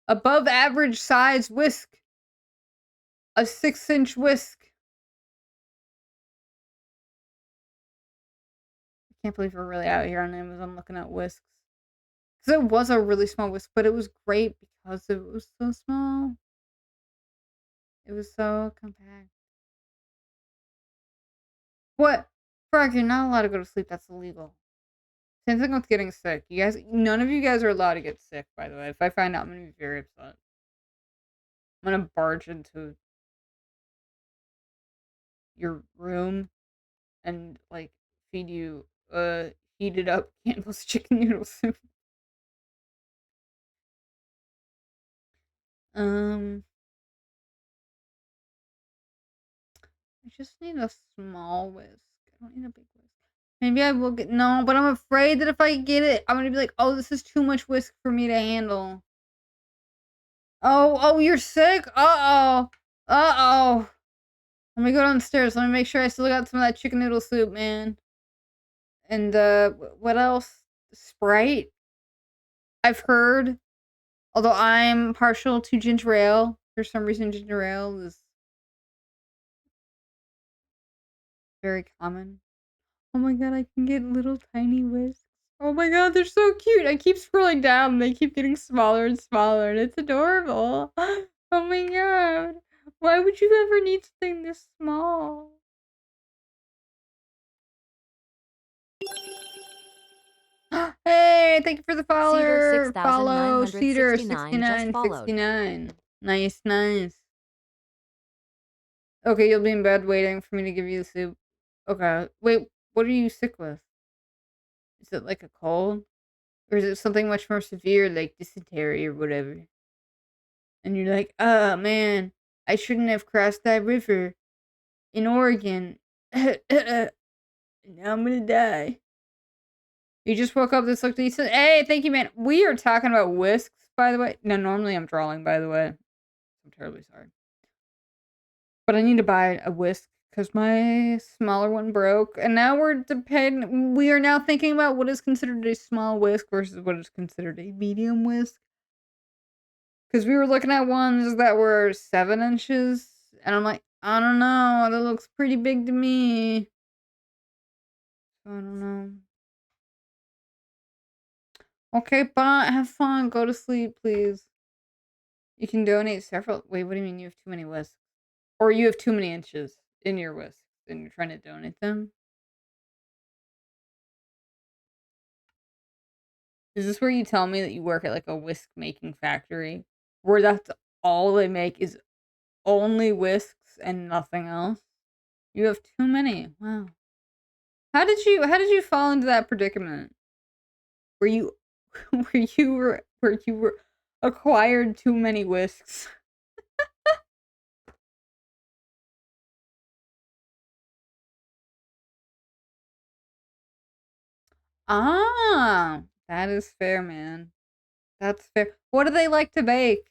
above average size whisk. A 6-inch whisk. I can't believe we're really out here on Amazon looking at whisks. Because it was a really small whisk, but it was great because it was so small. It was so compact. What? Frog, you're not allowed to go to sleep. That's illegal. Same thing with getting sick. None of you guys are allowed to get sick, by the way. If I find out, I'm gonna be very upset. I'm gonna barge into your room and, like, feed you, heated up Campbell's chicken noodle soup. Um, I just need a small whisk. I don't need a big whisk. Maybe I will get no, but I'm afraid that if I get it, I'm gonna be like, "Oh, this is too much whisk for me to handle." Oh, you're sick? Uh-oh. Uh-oh. Let me go downstairs. Let me make sure I still got some of that chicken noodle soup, man. And, what else? Sprite? I've heard, although I'm partial to ginger ale, for some reason ginger ale is very common. Oh my god, I can get little tiny whisks. Oh my god, they're so cute. I keep scrolling down, and they keep getting smaller and smaller, and it's adorable. Oh my god. Why would you ever need something this small? Hey, thank you for the follow. Cedar 6969. Nice, nice. Okay, you'll be in bed waiting for me to give you the soup. Okay. Wait, what are you sick with? Is it like a cold? Or is it something much more severe, like dysentery or whatever? And you're like, oh man, I shouldn't have crossed that river in Oregon. Now I'm gonna die. You just woke up, this looked decent. Hey, thank you, man. We are talking about whisks, by the way. No, normally I'm drawing, by the way. I'm terribly sorry. But I need to buy a whisk because my smaller one broke. And now we are now thinking about what is considered a small whisk versus what is considered a medium whisk. Because we were looking at ones that were 7 inches. And I'm like, I don't know. That looks pretty big to me. I don't know. Okay, bye. Have fun. Go to sleep, please. You can donate several. Wait, what do you mean you have too many whisks? Or you have too many inches in your whisks and you're trying to donate them? Is this where you tell me that you work at, like, a whisk making factory? Where that's all they make is only whisks and nothing else? You have too many. Wow. How did you fall into that predicament? Where you where you were acquired too many whisks? Ah, that is fair, man. That's fair. What do they like to bake?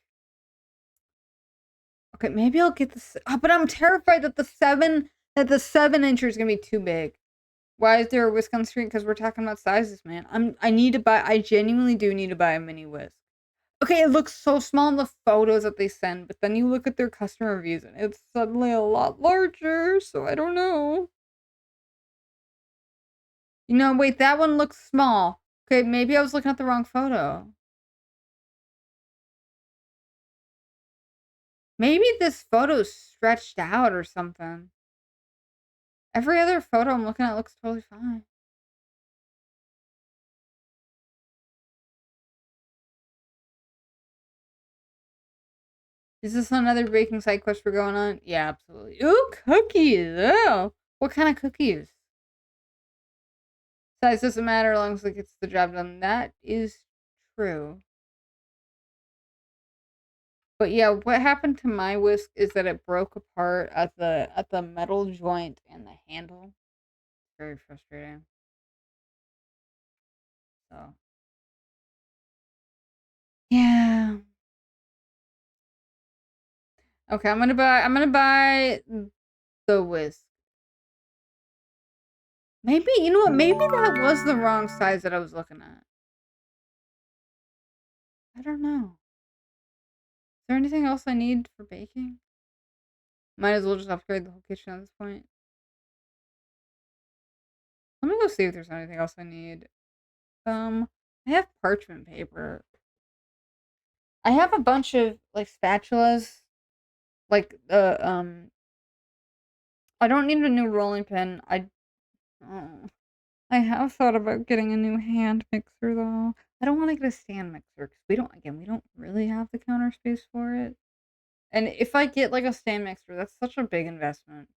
Okay, maybe I'll get this. But I'm terrified that the 7 incher is gonna be too big. Why is there a whisk on the screen? Because we're talking about sizes, man. I need to buy. I genuinely do need to buy a mini whisk. Okay, it looks so small in the photos that they send, but then you look at their customer reviews and it's suddenly a lot larger. So I don't know. Wait, that one looks small. Okay, maybe I was looking at the wrong photo. Maybe this photo's stretched out or something. Every other photo I'm looking at looks totally fine. Is this another baking side quest we're going on? Yeah, absolutely. Ooh, cookies! Oh! What kind of cookies? Size doesn't matter as long as it gets the job done. That is true. But yeah, what happened to my whisk is that it broke apart at the metal joint and the handle. Very frustrating. So yeah. Okay, I'm gonna buy the whisk. Maybe you know what? Maybe that was the wrong size that I was looking at. I don't know. Is there anything else I need for baking? Might as well just upgrade the whole kitchen at this point. Let me go see if there's anything else I need. I have parchment paper. I have a bunch of like spatulas. Like I don't need a new rolling pin. Oh, I have thought about getting a new hand mixer though. I don't want to get a stand mixer because we don't really have the counter space for it. And if I get like a stand mixer, that's such a big investment.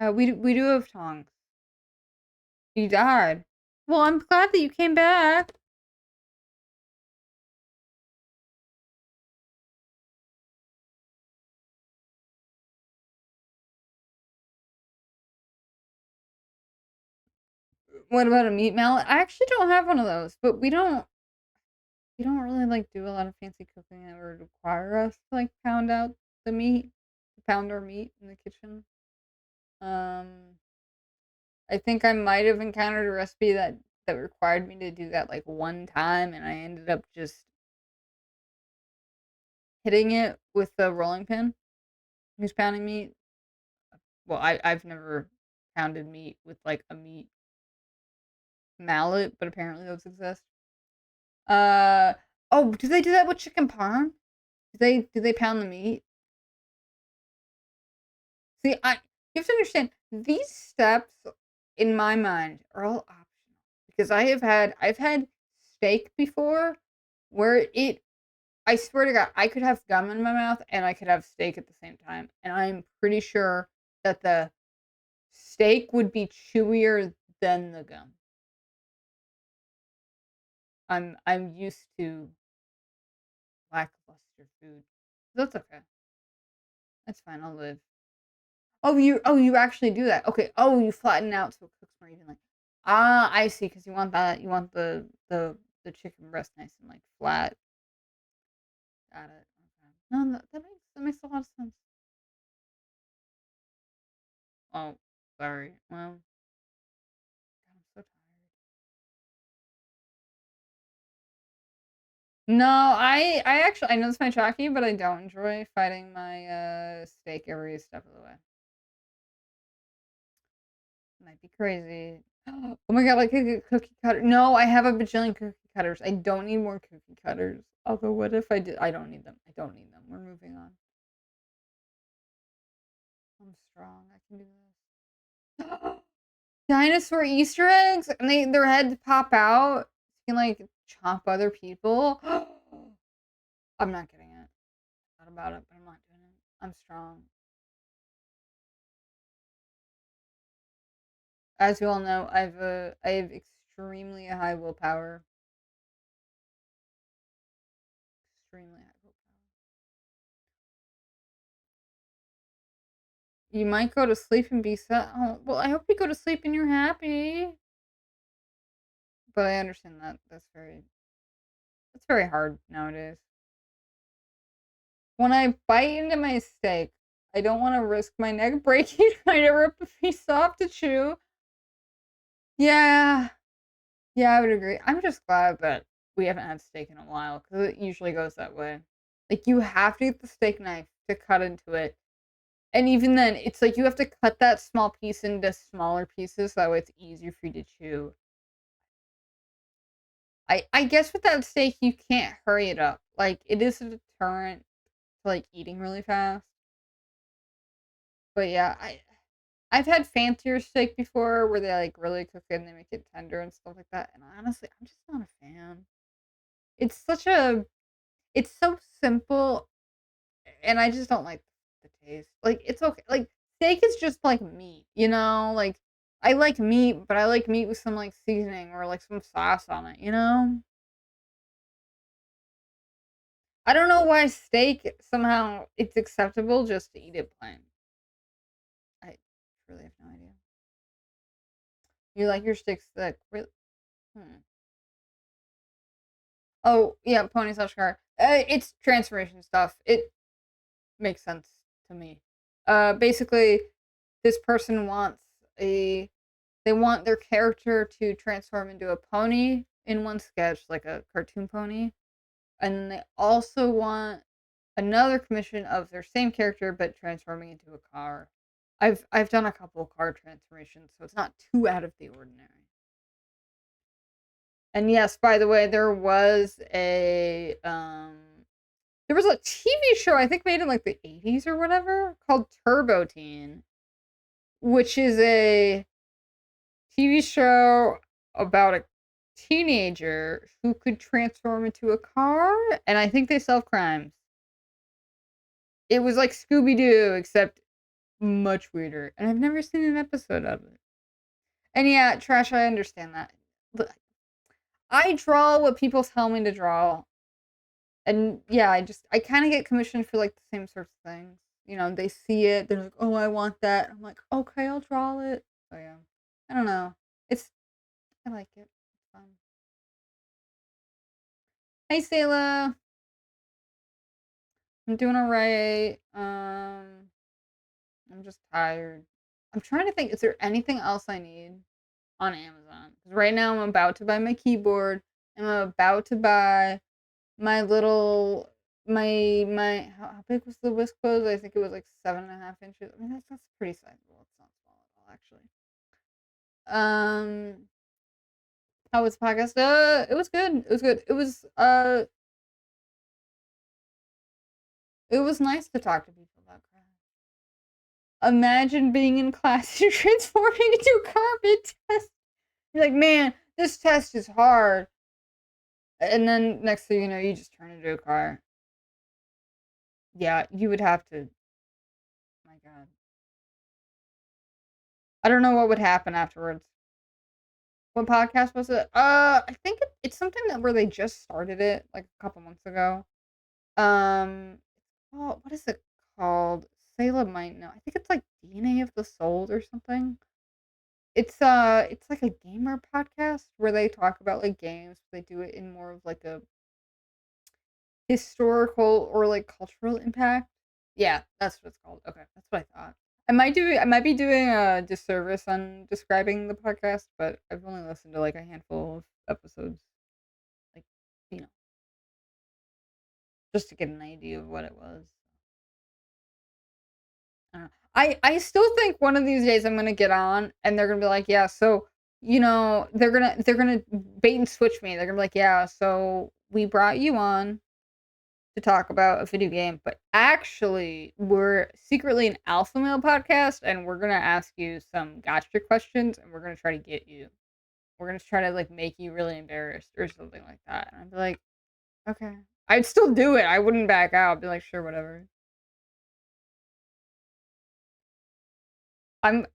We do have tongs. You died. Well, I'm glad that you came back. What about a meat mallet? I actually don't have one of those, but we don't really like do a lot of fancy cooking that would require us to like pound out the meat, pound our meat in the kitchen. Um, I think I might have encountered a recipe that required me to do that like one time, and I ended up just hitting it with the rolling pin. Who's pounding meat? Well, I've never pounded meat with like a meat mallet, but apparently those exist. Uh oh, do they do that with chicken parm? Do they pound the meat? See, I you have to understand these steps in my mind are all optional because I've had steak before where it I swear to God, I could have gum in my mouth and I could have steak at the same time, and I'm pretty sure that the steak would be chewier than the gum. I'm used to lackluster food. That's okay. That's fine. I'll live. Oh, you actually do that. Okay. Oh, you flatten out so it cooks more evenly. Ah, I see. Because you want that. You want the chicken breast nice and like flat. Got it. Okay. No, that makes a lot of sense. Oh, sorry. Well, I'm so tired. No, I actually I know this might shock you, but I don't enjoy fighting my steak every step of the way. Might be crazy. Oh my god, like a cookie cutter. No, I have a bajillion cookie cutters. I don't need more cookie cutters. Although, what if I did? I don't need them. I don't need them. We're moving on. I'm strong. I can do this. Dinosaur Easter eggs, and their heads pop out. You can like chomp other people. I'm not getting it. I thought about it, but I'm not doing it. I'm strong. As you all know, I have extremely high willpower. Extremely high willpower. You might go to sleep and be sad. Oh, well, I hope you go to sleep and you're happy. But I understand that that's very hard nowadays. When I bite into my steak, I don't want to risk my neck breaking trying to rip a piece off to chew. Yeah, yeah, I would agree. I'm just glad that we haven't had steak in a while because it usually goes that way. Like you have to get the steak knife to cut into it. And even then, it's like you have to cut that small piece into smaller pieces so that way it's easier for you to chew. I guess with that steak, you can't hurry it up. Like, it is a deterrent to, like, eating really fast. But yeah, I've had fancier steak before where they, like, really cook it and they make it tender and stuff like that, and honestly, I'm just not a fan. It's such a it's so simple, and I just don't like the taste. Like, it's okay like, steak is just like meat, you know? Like, I like meat, but I like meat with some, like, seasoning or, like, some sauce on it, you know? I don't know why steak somehow it's acceptable just to eat it plain. I really have no idea. You like your steak thick? Really? Hmm. Oh yeah, pony slash car. It's transformation stuff. It makes sense to me. Basically, this person wants a. They want their character to transform into a pony in one sketch, like a cartoon pony, and they also want another commission of their same character but transforming into a car. I've done a couple car transformations, so it's not too out of the ordinary. And yes, by the way, there was a TV show I think made in like the 80s or whatever called Turbo Teen, which is a TV show about a teenager who could transform into a car, and I think they solve crimes. It was like Scooby Doo, except much weirder, and I've never seen an episode of it. And yeah, trash, I understand that. But I draw what people tell me to draw. And yeah, I kind of get commissioned for like the same sorts of things. You know, they see it, they're like, "Oh, I want that." I'm like, "Okay, I'll draw it." So yeah, I don't know. It's I like it. It's fun. Hey, Sayla. I'm doing alright. I'm just tired. I'm trying to think. Is there anything else I need on Amazon? 'Cause right now I'm about to buy my keyboard. And I'm about to buy my little how big was the whisk clothes? I think it was like 7.5 inches. I mean that's pretty sizable. It's not small at all actually. Um how was the podcast? It was good. It was good. It was nice to talk to people about craft. Imagine being in class and transforming into a carbon test. You're like, man, this test is hard. And then next thing you know, you just turn into a car. Yeah, you would have to. My God. I don't know what would happen afterwards. What podcast was it? I think it's something that where they just started it like a couple months ago. Oh, what is it called? Sayla might know. I think it's like DNA of the Soul or something. It's like a gamer podcast where they talk about like games. They do it in more of like a historical or like cultural impact. Yeah, that's what it's called. Okay, that's what I thought. I might be doing a disservice on describing the podcast, but I've only listened to like a handful of episodes, like you know, just to get an idea of what it was. I don't know. I still think one of these days I'm gonna get on and they're gonna be like, yeah, so they're gonna bait and switch me. They're gonna be like, yeah, so we brought you on to talk about a video game, but actually we're secretly an alpha male podcast and we're gonna ask you some gotcha questions and we're gonna try to get you. We're gonna try to like make you really embarrassed or something like that. And I'd be like, okay. I'd still do it. I wouldn't back out. I'd be like, sure, whatever. I'm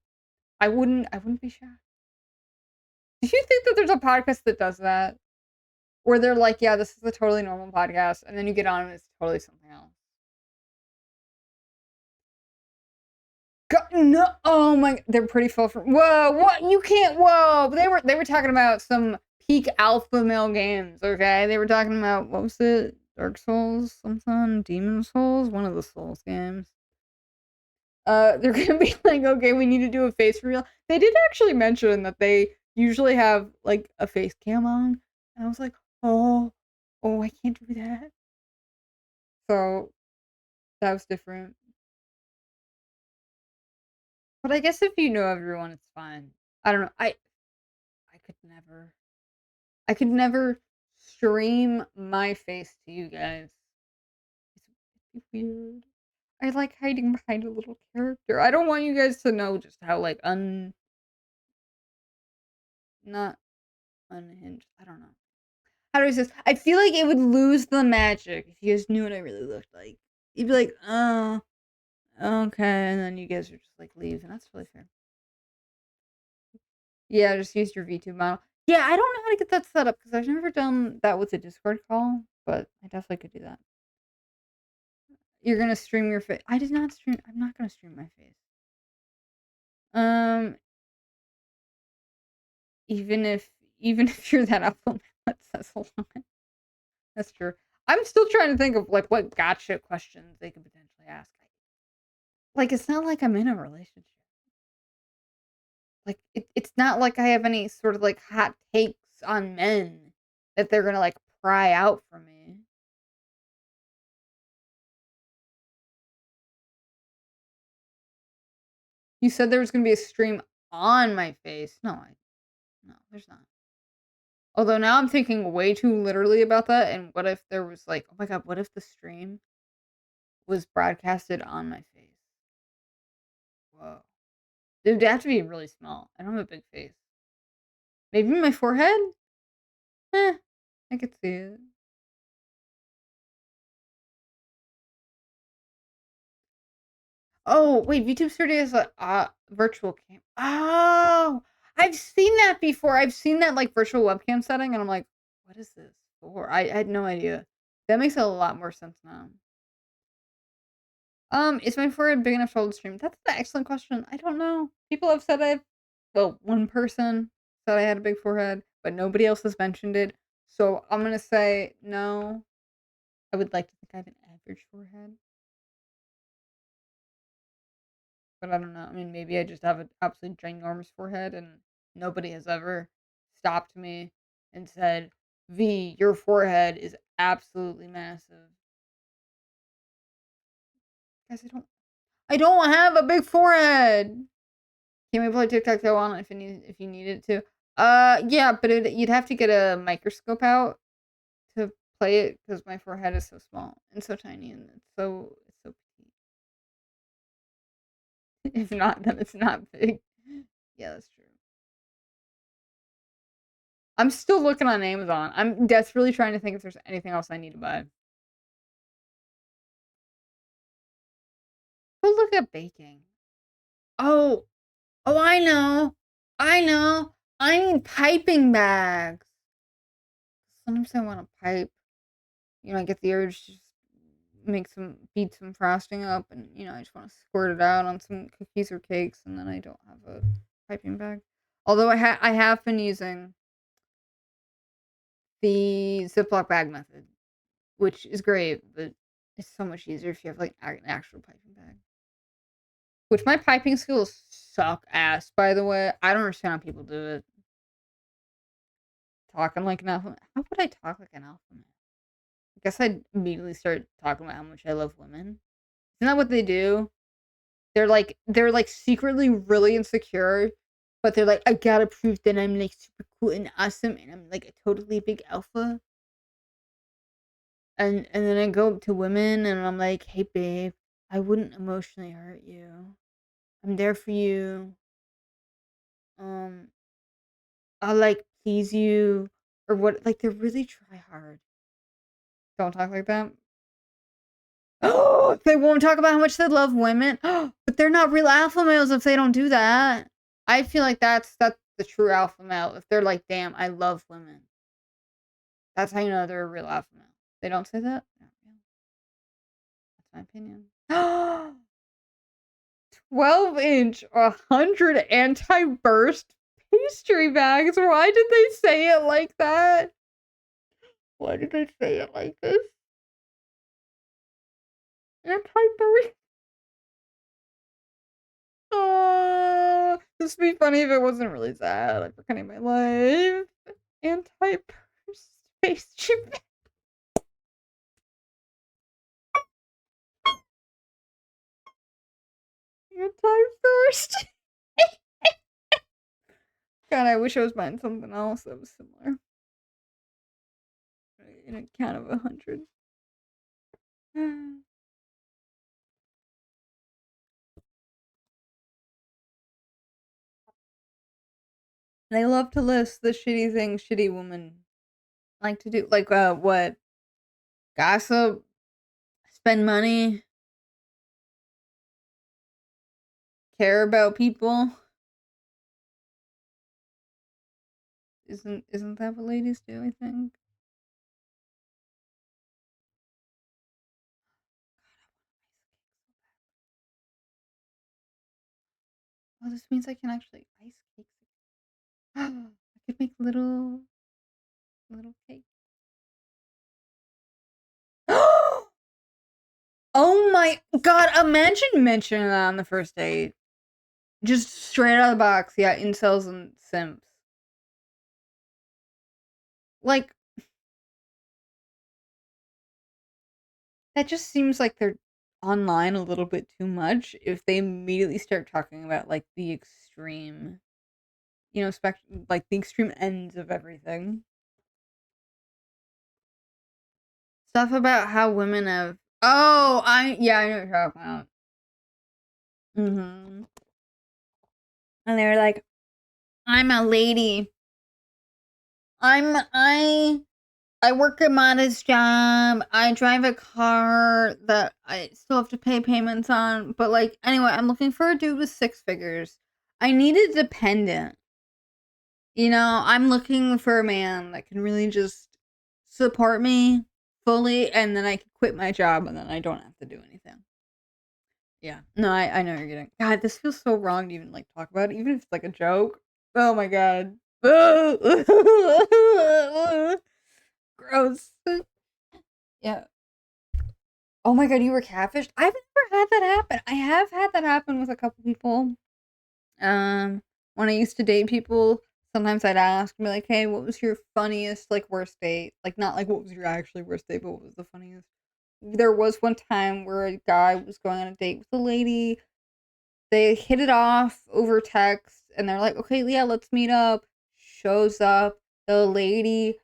I wouldn't be shocked. Do you think that there's a podcast that does that? Where they're like, yeah, this is a totally normal podcast, and then you get on and it's totally something else. No, oh my, they're pretty full for. Whoa, what? You can't. Whoa, they were talking about some peak alpha male games. Okay, they were talking about what was it? Dark Souls, something, Demon Souls, one of the Souls games. They're gonna be like, okay, we need to do a face reveal. They did actually mention that they usually have like a face cam on, and I was like, oh, I can't do that. So that was different. But I guess if you know everyone, it's fine. I don't know. I could never. I could never stream my face to you guys. It's weird. I like hiding behind a little character. I don't want you guys to know just how like not unhinged. I don't know. How do I say this? I feel like it would lose the magic if you guys knew what I really looked like. You'd be like, oh, okay, and then you guys would just like leave, and that's really fair. Yeah, just use your VTube model. Yeah, I don't know how to get that set up because I've never done that with a Discord call, but I definitely could do that. You're gonna stream your face. I did not stream. I'm not gonna stream my face. Um, even if even if you're that alpha, that says a lot. That's true. I'm still trying to think of like what gotcha questions they could potentially ask. Like it's not like I'm in a relationship. Like it's not like I have any sort of like hot takes on men that they're gonna like pry out from me. You said there was gonna be a stream on my face. No, there's not. Although now I'm thinking way too literally about that. And what if there was like, oh my god, what if the stream was broadcasted on my face? Whoa. It would have to be really small. I don't have a big face. Maybe my forehead? Eh, I could see it. Oh, wait, VTube Studio is a virtual cam. Oh, I've seen that before. I've seen that like virtual webcam setting, and I'm like, what is this for? I had no idea. That makes a lot more sense now. Is my forehead big enough to hold the stream? That's an excellent question. I don't know. People have said well, one person said I had a big forehead, but nobody else has mentioned it. So I'm gonna say no. I would like to think I have an average forehead. But I don't know. I mean, maybe I just have an absolutely ginormous forehead and nobody has ever stopped me and said, V, your forehead is absolutely massive. Guys, I don't have a big forehead. Can we play tic-tac-toe on if you needed to? Yeah, but you'd have to get a microscope out to play it because my forehead is so small and so tiny and it's so petite. If not, then it's not big. Yeah, that's true. I'm still looking on Amazon. I'm desperately trying to think if there's anything else I need to buy. Go look at baking. Oh, oh, I know. I know. I need piping bags. Sometimes I want to pipe. I get the urge to just beat some frosting up, and I just want to squirt it out on some cookies or cakes, and then I don't have a piping bag. Although I have been using the Ziploc bag method, which is great, but it's so much easier if you have like an actual piping bag. Which my piping skills suck ass, by the way. I don't understand how people do it. Talking like an alpha. How would I talk like an alpha man? I guess I'd immediately start talking about how much I love women. Isn't that what they do? They're like secretly really insecure, but they're like, I gotta prove that I'm like super cool and awesome and I'm like a totally big alpha. And then I go up to women and I'm like, hey babe, I wouldn't emotionally hurt you. I'm there for you. Um, I'll like please you or what like they really try hard. Don't talk like that. Oh, they won't talk about how much they love women. But they're not real alpha males if they don't do that. I feel like that's the true alpha male. If they're like, damn, I love women. That's how you know they're a real alpha male. They don't say that? Yeah, that's my opinion. 12-inch, 100 anti-burst pastry bags. Why did they say it like that? Why did they say it like this? Anti-burst. Oh, this would be funny if it wasn't really sad. Like, we're cutting my life. Anti-burst pastry bag. Anti-burst. God, I wish I was buying something else that was similar. In a count of 100. They love to list the shitty things shitty women like to do. Like, what? Gossip? Spend money? Care about people? Isn't that what ladies do, I think? Oh, this means I can actually ice cakes. I could make little cakes. Oh my god, imagine mentioning that on the first date. Just straight out of the box, yeah, incels and simps. Like, that just seems like they're online a little bit too much if they immediately start talking about, like, the extreme, like, the extreme ends of everything. Stuff about how women have Oh, yeah, I know what you're talking about. Mhm. And they were like, "I'm a lady. I work a modest job. I drive a car that I still have to pay payments on. But, like, anyway, I'm looking for a dude with 6 figures. I need a dependent. I'm looking for a man that can really just support me fully, and then I can quit my job, and then I don't have to do anything." Yeah. No, I know you're getting God, this feels so wrong to even, like, talk about it, even if it's, like, a joke. Oh my god. Gross. Yeah. Oh my god, you were catfished? I've never had that happen. I have had that happen with a couple people. Um, when I used to date people, sometimes I'd ask, be like, "Hey, what was your funniest, like, worst date?" Like, not like what was your actually worst date, but what was the funniest? There was one time where a guy was going on a date with a lady. They hit it off over text, and they're like, "Okay, yeah, let's meet up." Shows up. The lady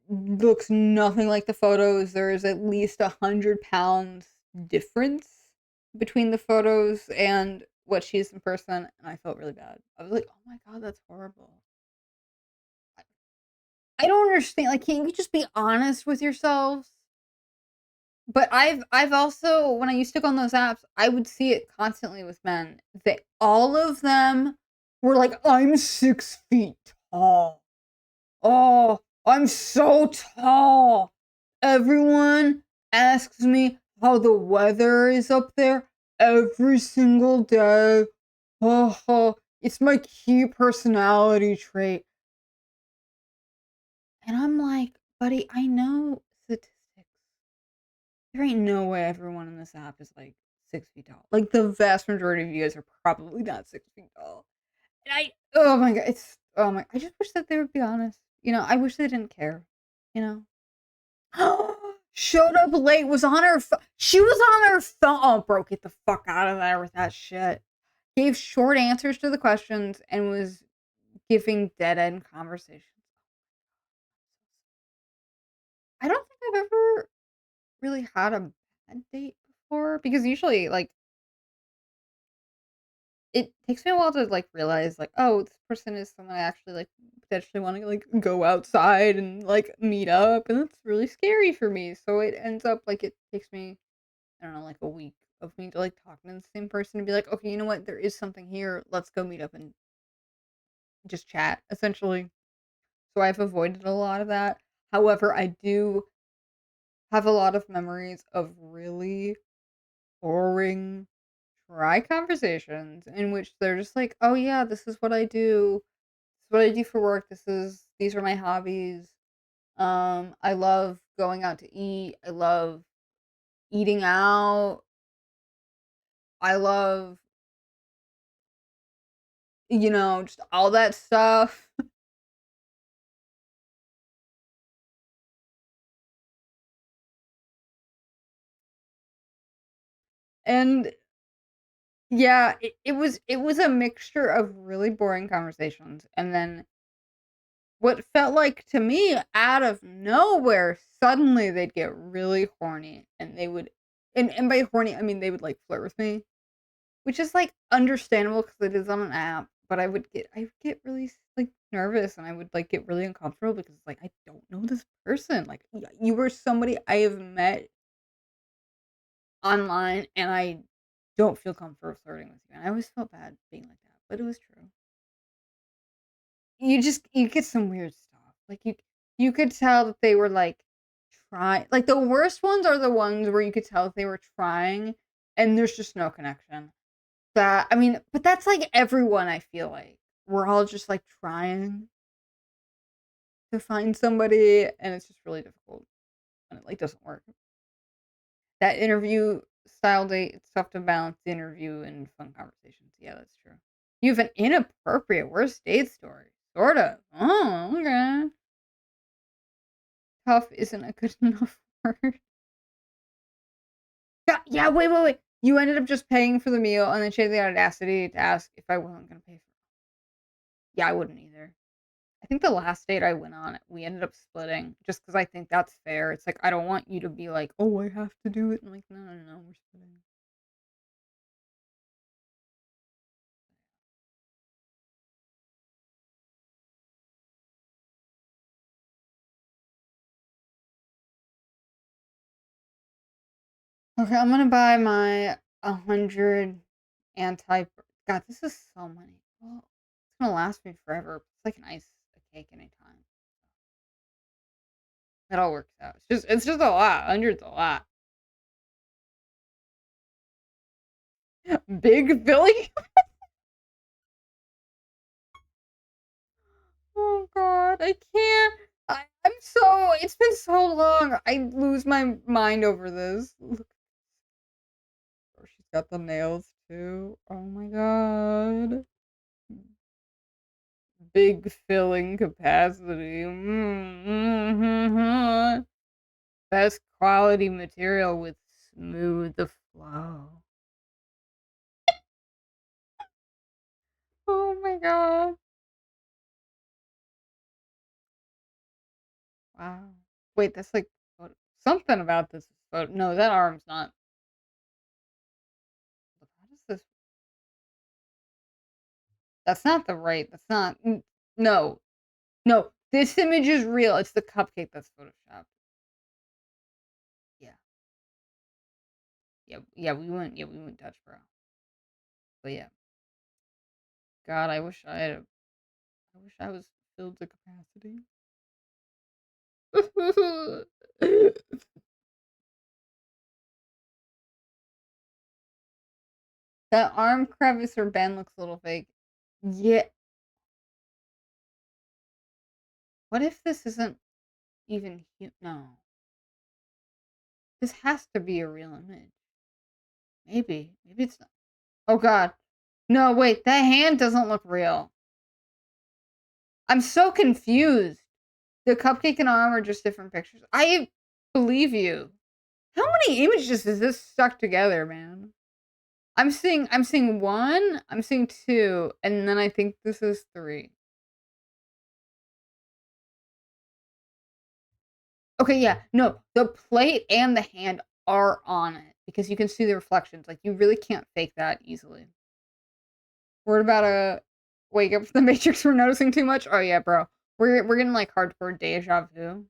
looks nothing like the photos. There is at least 100 pounds difference between the photos and what she is in person, and I felt really bad. I was like, "Oh my god, that's horrible." I don't understand. Like, can't you just be honest with yourselves? But I've also when I used to go on those apps, I would see it constantly with men. They all of them were like, "I'm 6 feet tall. Oh, I'm so tall. Everyone asks me how the weather is up there every single day. Oh, it's my key personality trait." And I'm like, buddy, I know statistics. There ain't no way everyone in this app is like 6 feet tall. Like the vast majority of you guys are probably not 6 feet tall. And oh my god, I just wish that they would be honest. I wish they didn't care. You know? Showed up late, was on her phone. She was on her phone. Oh, bro, get the fuck out of there with that shit. Gave short answers to the questions and was giving dead end conversations. I don't think I've ever really had a bad date before because usually, like, it takes me a while to, like, realize, like, "Oh, this person is someone I actually, like, potentially wanna, like, go outside and, like, meet up," and that's really scary for me, so it ends up, like, it takes me, I don't know, like, a week of me to, like, talking to the same person and be like, "Okay, you know what? There is something here. Let's go meet up and just chat," essentially. So I've avoided a lot of that. However, I do have a lot of memories of really boring try conversations in which they're just like, "Oh yeah, this is what I do. This is what I do for work. These are my hobbies. I love going out to eat. I love eating out. I love, just all that stuff." And yeah, it was a mixture of really boring conversations and then what felt like to me out of nowhere, suddenly they'd get really horny and they would and by horny, I mean they would like flirt with me, which is like understandable because it is on an app, but I would get really like nervous and I would like get really uncomfortable because like I don't know this person. Like you were somebody I have met online and I don't feel comfortable flirting with you. And I always felt bad being like that, but it was true. You get some weird stuff. Like, you could tell that they were, like, trying like, the worst ones are the ones where you could tell that they were trying, and there's just no connection. That I mean, but that's like everyone, I feel like. We're all just like trying to find somebody and it's just really difficult and it like doesn't work. That interview style date, it's tough to balance the interview and fun conversations. Yeah, that's true. You have an inappropriate worst date story. Sort of. Oh, okay. Tough isn't a good enough word. Yeah, yeah, wait. You ended up just paying for the meal and then she had the audacity to ask if I wasn't gonna pay for it. Yeah, I wouldn't either. I think the last date I went on, we ended up splitting just because I think that's fair. It's like, I don't want you to be like, "Oh, I have to do it." I'm like, "No, no, no, we're splitting." Okay, I'm gonna buy my 100 anti God, this is so many. Well, it's gonna last me forever. It's like an ice a cake anytime. It all works out. It's just a lot. 100's a lot. Big Billy? Oh god, I can't. I'm so it's been so long. I lose my mind over this. Look, oh, she's got the nails too. Oh my god. Big filling capacity. Best quality material with smooth flow. Oh my god. Wow. Wait, that's like something about this is photo. No, that arm's not. How does this? That's not the right. That's not. No, no. This image is real. It's the cupcake that's photoshopped. Yeah, yeah. We wouldn't. Yeah, we wouldn't touch, bro. But yeah, God, I wish I had. I wish I was filled to capacity. That arm crevice or bend looks a little fake. Yeah. What if this isn't even no. This has to be a real image. Maybe. Maybe it's not. Oh god. No, wait, that hand doesn't look real. I'm so confused. The cupcake and arm are just different pictures. I believe you. How many images is this stuck together, man? I'm seeing 1, I'm seeing 2, and then I think this is 3. Okay, yeah, no, the plate and the hand are on it because you can see the reflections. Like, you really can't fake that easily. We're about to wake up from the Matrix. We're noticing too much. Oh yeah, bro. We're getting like hardcore deja vu.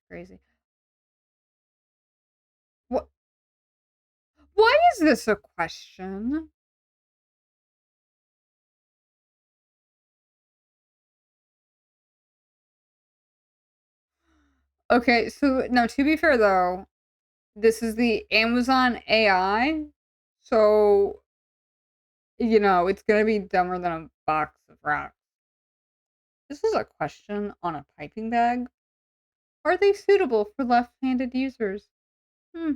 Crazy. What? Why is this a question? Okay, so now to be fair though, this is the Amazon AI, so it's gonna be dumber than a box of rocks. This is a question on a piping bag. Are they suitable for left-handed users? Hmm.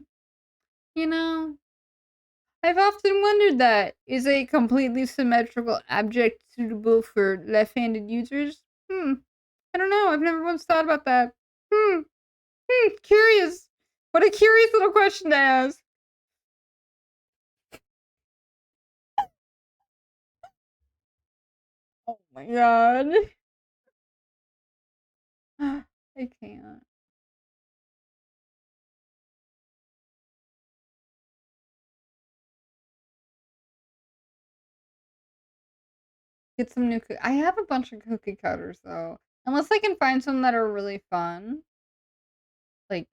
You know, I've often wondered that. Is a completely symmetrical object suitable for left-handed users? Hmm. I don't know. I've never once thought about that. Hmm. Curious. What a curious little question to ask. Oh my god. I can't. Get some new I have a bunch of cookie cutters though. Unless I can find some that are really fun. Like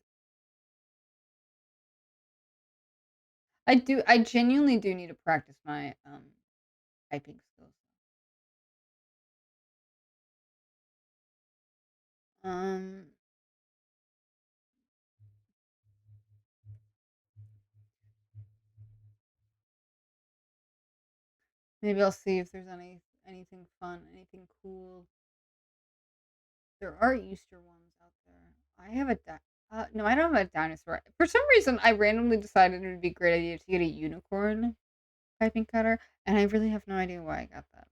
I genuinely do need to practice my typing skills. Um Maybe I'll see if there's anything fun, anything cool. There are Easter ones out there. I have a no, I don't have a dinosaur. For some reason, I randomly decided it would be a great idea to get a unicorn piping cutter, and I really have no idea why I got that.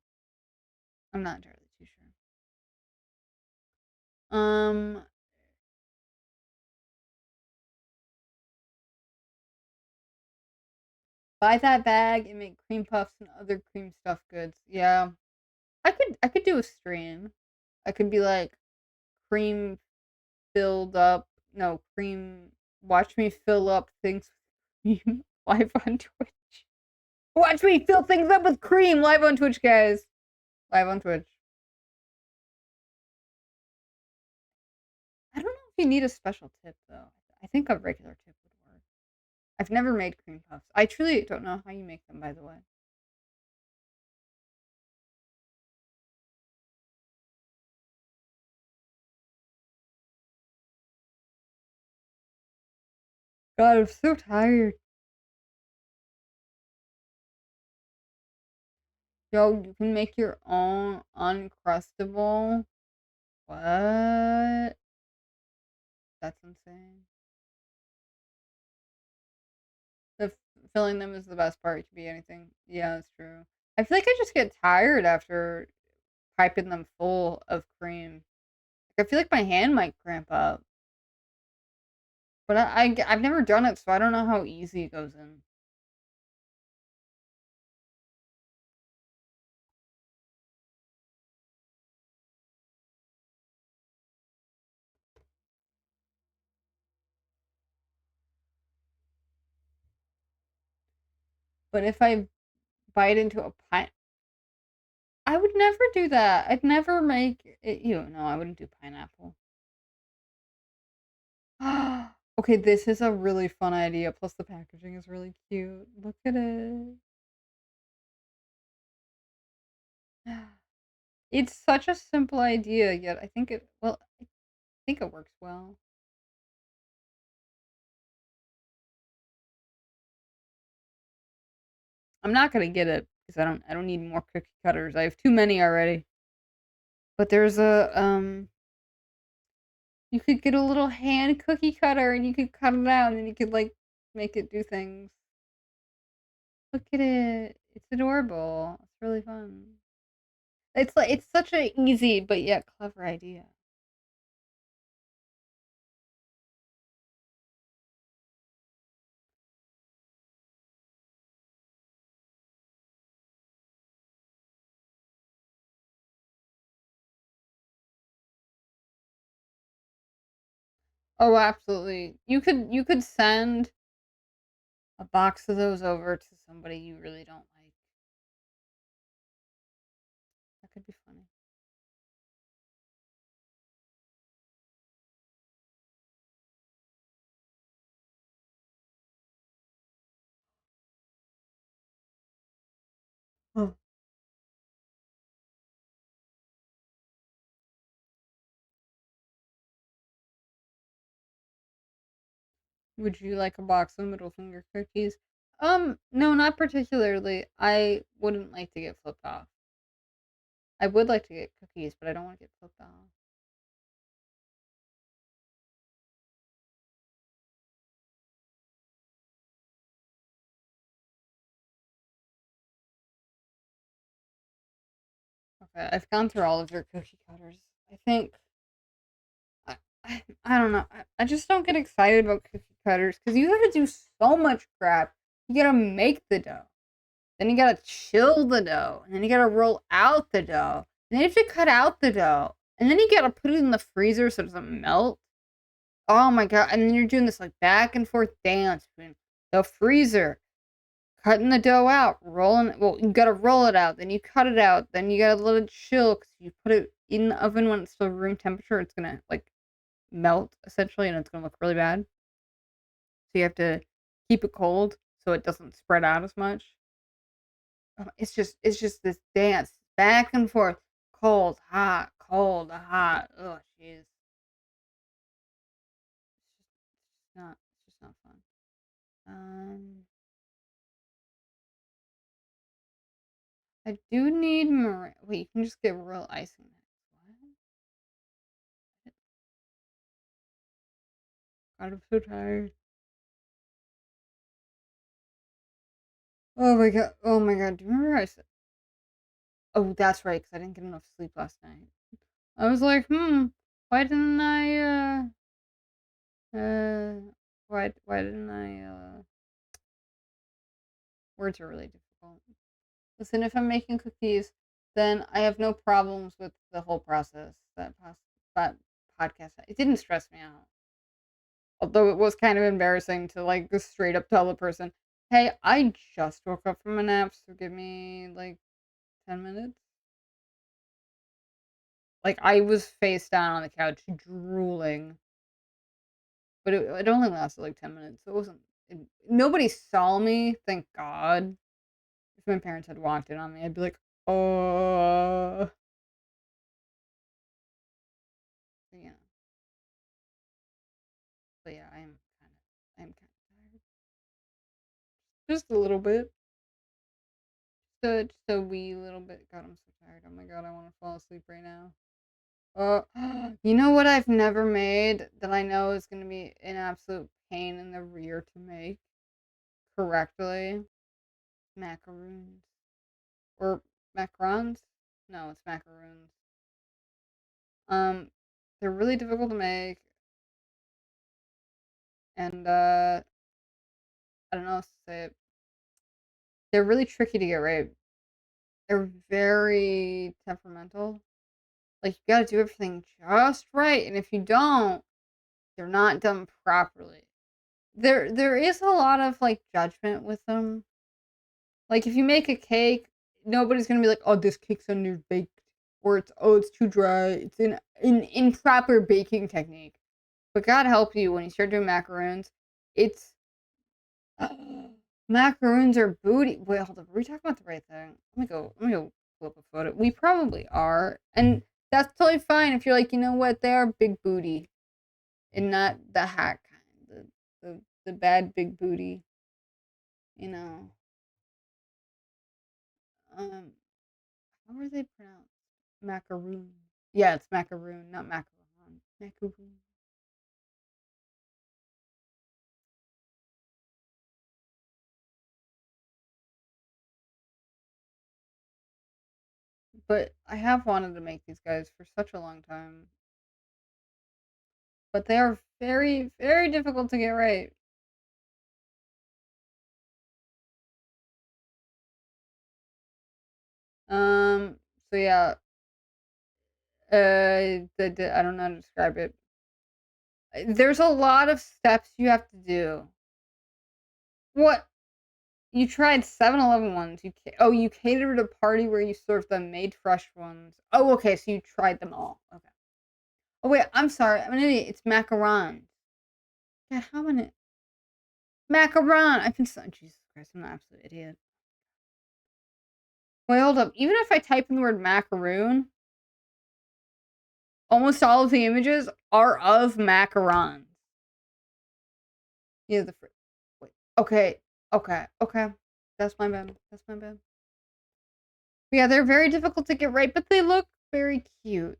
I'm not entirely too sure. Um, buy that bag and make cream puffs and other cream stuff goods. Yeah, I could do a stream. I could be like cream filled up. No cream. Watch me fill up things with cream live on Twitch. Watch me fill things up with cream live on Twitch, guys. Live on Twitch. I don't know if you need a special tip though. I think a regular tip would work. I've never made cream puffs. I truly don't know how you make them, by the way. God, I'm so tired. Yo, you can make your own uncrustable. What? That's insane. The filling them is the best part. It could be anything. Yeah, that's true. I feel like I just get tired after piping them full of cream. Like, I feel like my hand might cramp up. But I've never done it, so I don't know how easy it goes in. But if I bite into a pine, I would never do that. I'd never make it. You know, I wouldn't do pineapple. Okay, this is a really fun idea. Plus, the packaging is really cute. Look at it. It's such a simple idea, yet I think it works well. I'm not gonna get it because I don't need more cookie cutters. I have too many already. But there's you could get a little hand cookie cutter and you could cut it out and then you could like make it do things. Look at it. It's adorable. It's really fun. It's like it's such a easy but yet clever idea. Oh, absolutely. You could send a box of those over to somebody you really don't like. That could be funny. Oh. Would you like a box of middle finger cookies? No, not particularly. I wouldn't like to get flipped off. I would like to get cookies, but I don't want to get flipped off. Okay, I've gone through all of your cookie cutters. I think I don't know. I just don't get excited about cookie cutters because you have to do so much crap. You gotta make the dough, then you gotta chill the dough, and then you gotta roll out the dough, and then you have to cut out the dough, and then you gotta put it in the freezer so it doesn't melt. Oh my god! And then you're doing this like back and forth dance between the freezer, cutting the dough out, rolling. Well, you gotta roll it out, then you cut it out, then you gotta let it chill because you put it in the oven when it's still room temperature. It's gonna like melt essentially, and it's gonna look really bad. So you have to keep it cold so it doesn't spread out as much. It's just this dance back and forth, cold, hot, cold, hot. Oh, jeez, it's just not fun. Um, I do need more. Wait, you can just get real icing. What? God, I'm so tired. Oh my god. Oh my god. Do you remember I said? Oh, that's right, because I didn't get enough sleep last night. I was like, why didn't uh, why didn't words are really difficult. Listen, if I'm making cookies, then I have no problems with the whole process. That podcast, it didn't stress me out. Although it was kind of embarrassing to like just straight up tell the person, "Hey, I just woke up from a nap, so give me like 10 minutes." Like I was face down on the couch, drooling, but it only lasted like 10 minutes. So it wasn't. Nobody saw me, thank God. If my parents had walked in on me, I'd be like, "Oh." Yeah. But yeah, I'm kind of tired. Just a little bit. Just a wee little bit. God, I'm so tired. Oh my god, I want to fall asleep right now. You know what I've never made that I know is gonna be an absolute pain in the rear to make correctly? Macaroons. Or macarons? No, it's macaroons. Um, they're really difficult to make, and I don't know how to say it. They're really tricky to get right. They're very temperamental. Like, you gotta do everything just right, and if you don't, they're not done properly. There is a lot of, like, judgment with them. Like, if you make a cake, nobody's gonna be like, "Oh, this cake's underbaked," or "Oh, it's too dry." It's an improper baking technique. But God help you when you start doing macaroons, it's macaroons are booty. Wait, hold up. Are we talking about the right thing? Let me go flip a photo. We probably are. And that's totally fine if you're like, you know what, they are big booty. And not the hack kind. The bad big booty. You know. Um how are they pronounced? Macaroon. Yeah, it's macaroon, not macaron. Macaroon. But I have wanted to make these guys for such a long time. But they are very, very difficult to get right. So yeah, I don't know how to describe it. There's a lot of steps you have to do. What? You tried 7-Eleven ones. You catered at a party where you served them made fresh ones. Oh, okay, so you tried them all. Okay. Oh wait, I'm sorry. I'm an idiot. It's macarons. God, how many macaron? I've been so Jesus Christ, I'm an absolute idiot. Wait, hold up. Even if I type in the word macaroon, almost all of the images are of macarons. Yeah, wait. Okay. Okay. Okay. That's my bad. That's my bad. Yeah, they're very difficult to get right, but they look very cute.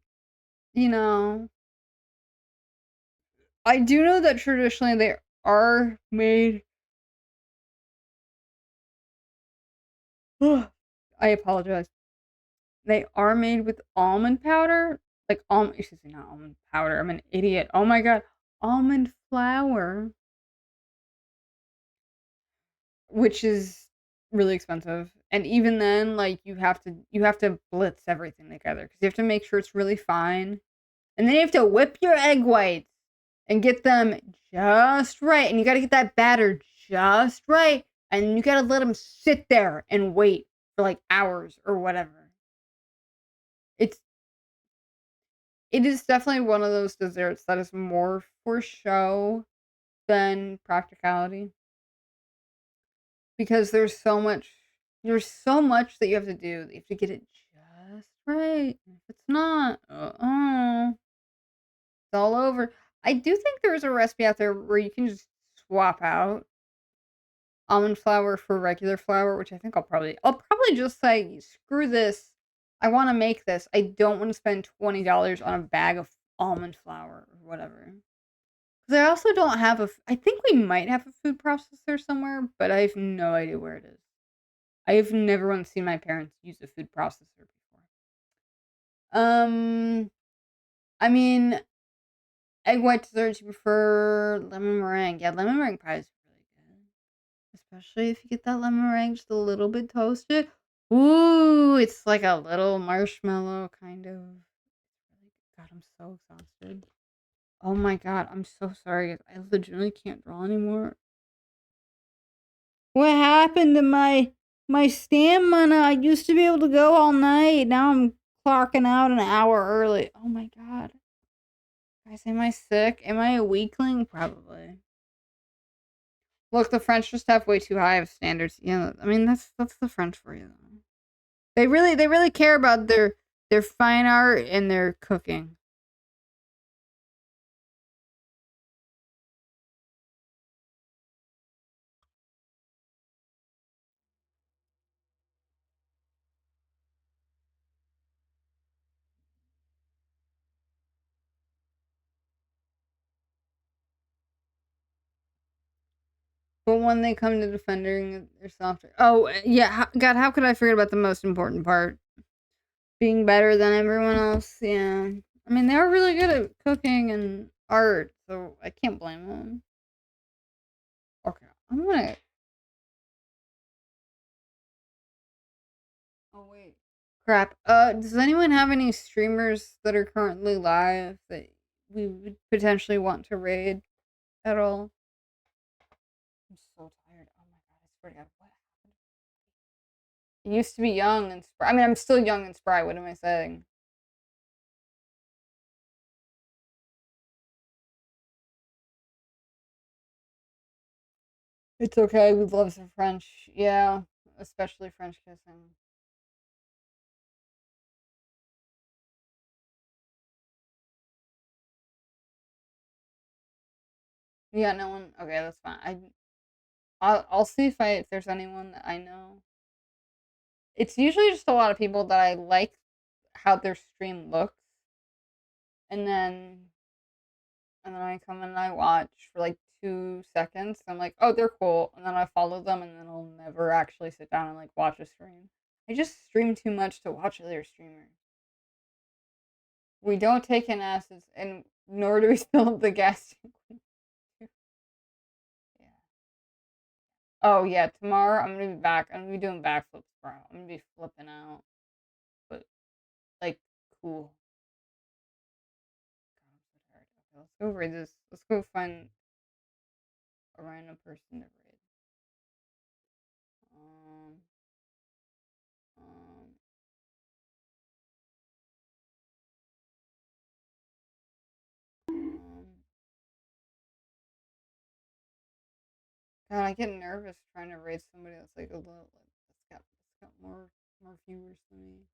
You know, I do know that traditionally they are made. I apologize. They are made with almond powder, like excuse me, not almond powder. I'm an idiot. Oh my god, almond flour, which is really expensive. And even then, like you have to blitz everything together because you have to make sure it's really fine. And then you have to whip your egg whites and get them just right. And you got to get that batter just right. And you got to let them sit there and wait for like hours or whatever. It's it is definitely one of those desserts that is more for show than practicality because there's so much that you have to do. You have to get it just right. If it's not, it's all over. I do think there's a recipe out there where you can just swap out almond flour for regular flour, which I think I'll probably probably just say, screw this. I want to make this. I don't want to spend $20 on a bag of almond flour or whatever. Because I also don't have I think we might have a food processor somewhere, but I have no idea where it is. I have never once seen my parents use a food processor before. I mean, egg white dessert, you prefer lemon meringue. Yeah, lemon meringue pie is really good. Especially if you get that lemon meringue just a little bit toasted. Ooh, it's like a little marshmallow kind of. God, I'm so exhausted. Oh my god, I'm so sorry. I legitimately can't draw anymore. What happened to my stamina? I used to be able to go all night. Now I'm clocking out an hour early. Oh my god. Guys, am I sick? Am I a weakling? Probably. Look, the French just have way too high of standards. Yeah, I mean that's the French for you. Though. They really care about their fine art and their cooking. But when they come to defending their software, oh yeah, God, how could I forget about the most important part? Being better than everyone else. Yeah, I mean they are really good at cooking and art, so I can't blame them. Okay, I'm gonna. Oh wait, crap. Does anyone have any streamers that are currently live that we would potentially want to raid at all? I'm so tired. Oh my god, I swear to God, what happened? I used to be young and spry. I mean, I'm still young and spry. What am I saying? It's okay. We love some French. Yeah, especially French kissing. Yeah, no one. Okay, that's fine. I'll see if there's anyone that I know. It's usually just a lot of people that I like how their stream looks, and then I come and I watch for like 2 seconds. I'm like, oh, they're cool, and then I follow them, and then I'll never actually sit down and like watch a stream. I just stream too much to watch other streamers. We don't take in acids, and nor do we spill the gas. Yeah. Oh yeah, tomorrow I'm gonna be back. I'm gonna be doing backflips, bro. I'm gonna be flipping out, but like cool. God, I'm so tired. Okay, let's go raid this. Let's go find a random person to raid. Um, um, um. God, I get nervous trying to raid somebody that's like a little like that's got more viewers than me.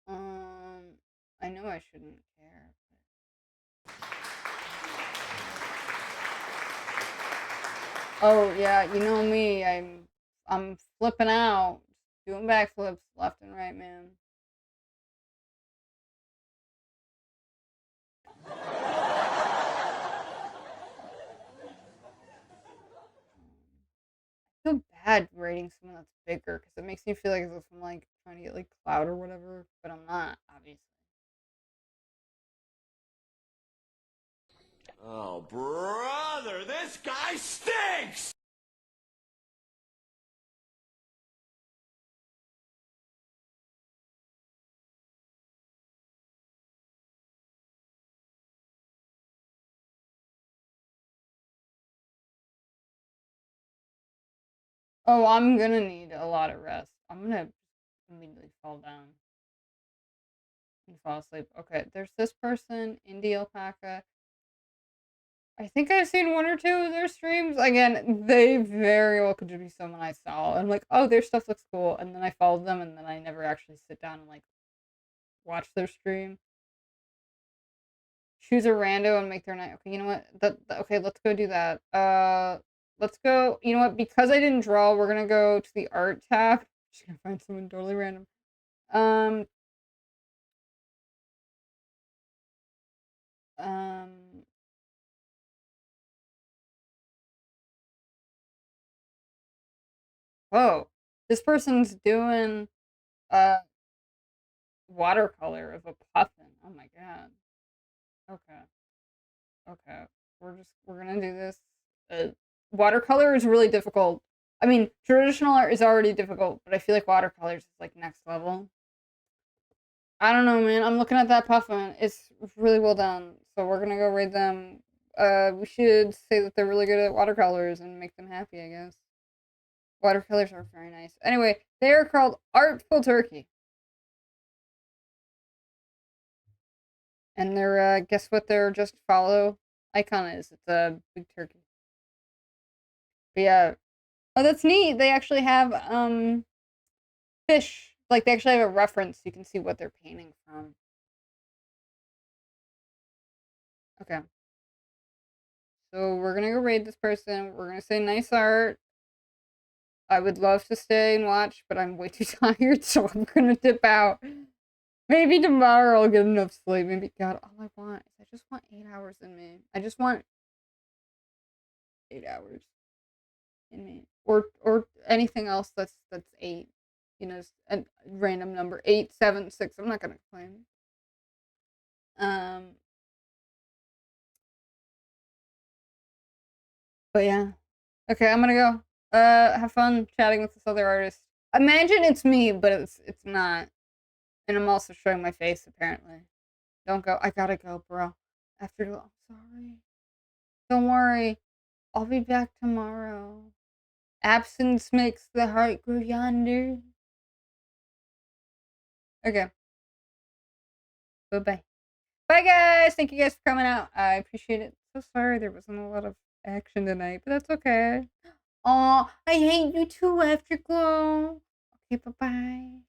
Um, I know I shouldn't care. Oh yeah, you know me. I'm flipping out, doing backflips left and right, man. I feel bad rating someone that's bigger because it makes me feel like as if I'm like trying to get like clout or whatever, but I'm not, obviously. Oh, brother, this guy stinks! Oh, I'm gonna need a lot of rest. I'm gonna immediately fall down and fall asleep. Okay, there's this person, Indie Alpaca. I think I've seen one or two of their streams. Again, they very well could just be someone I saw. And I'm like, oh, their stuff looks cool. And then I followed them and then I never actually sit down and like watch their stream. Choose a rando and make their night. Okay, you know what? Okay, let's go do that. let's go. You know what? Because I didn't draw, we're gonna go to the art tab. Just gonna find someone totally random. Um. Um. Whoa. This person's doing watercolor of a puffin. Oh my god. Okay. Okay. We're gonna do this. Watercolor is really difficult. I mean, traditional art is already difficult, but I feel like watercolors is like next level. I don't know, man. I'm looking at that puffin. It's really well done. So we're gonna go rate them. We should say that they're really good at watercolors and make them happy, I guess. Watercolors are very nice. Anyway, they are called Artful Turkey. And their guess what their just follow icon is? It's a big turkey. But yeah. Oh, that's neat. They actually have fish. Like they actually have a reference so you can see what they're painting from. Okay. So we're gonna go raid this person. We're gonna say nice art. I would love to stay and watch, but I'm way too tired, so I'm gonna dip out. Maybe tomorrow I'll get enough sleep. Maybe God, all I want is I just want 8 hours in me. I just want 8 hours in me. Or anything else that's eight. You know, a random number. 8, 7, 6. I'm not gonna complain. Um but yeah. Okay, I'm gonna go. Have fun chatting with this other artist. Imagine it's me, but it's not. And I'm also showing my face apparently. Don't go. I gotta go, bro. After I'm sorry. Don't worry. I'll be back tomorrow. Absence makes the heart grow yonder. Okay. Bye-bye. Bye, guys. Thank you guys for coming out. I appreciate it. So sorry there wasn't a lot of action tonight, but that's okay. Aw, I hate you too, Afterglow. Okay, bye-bye.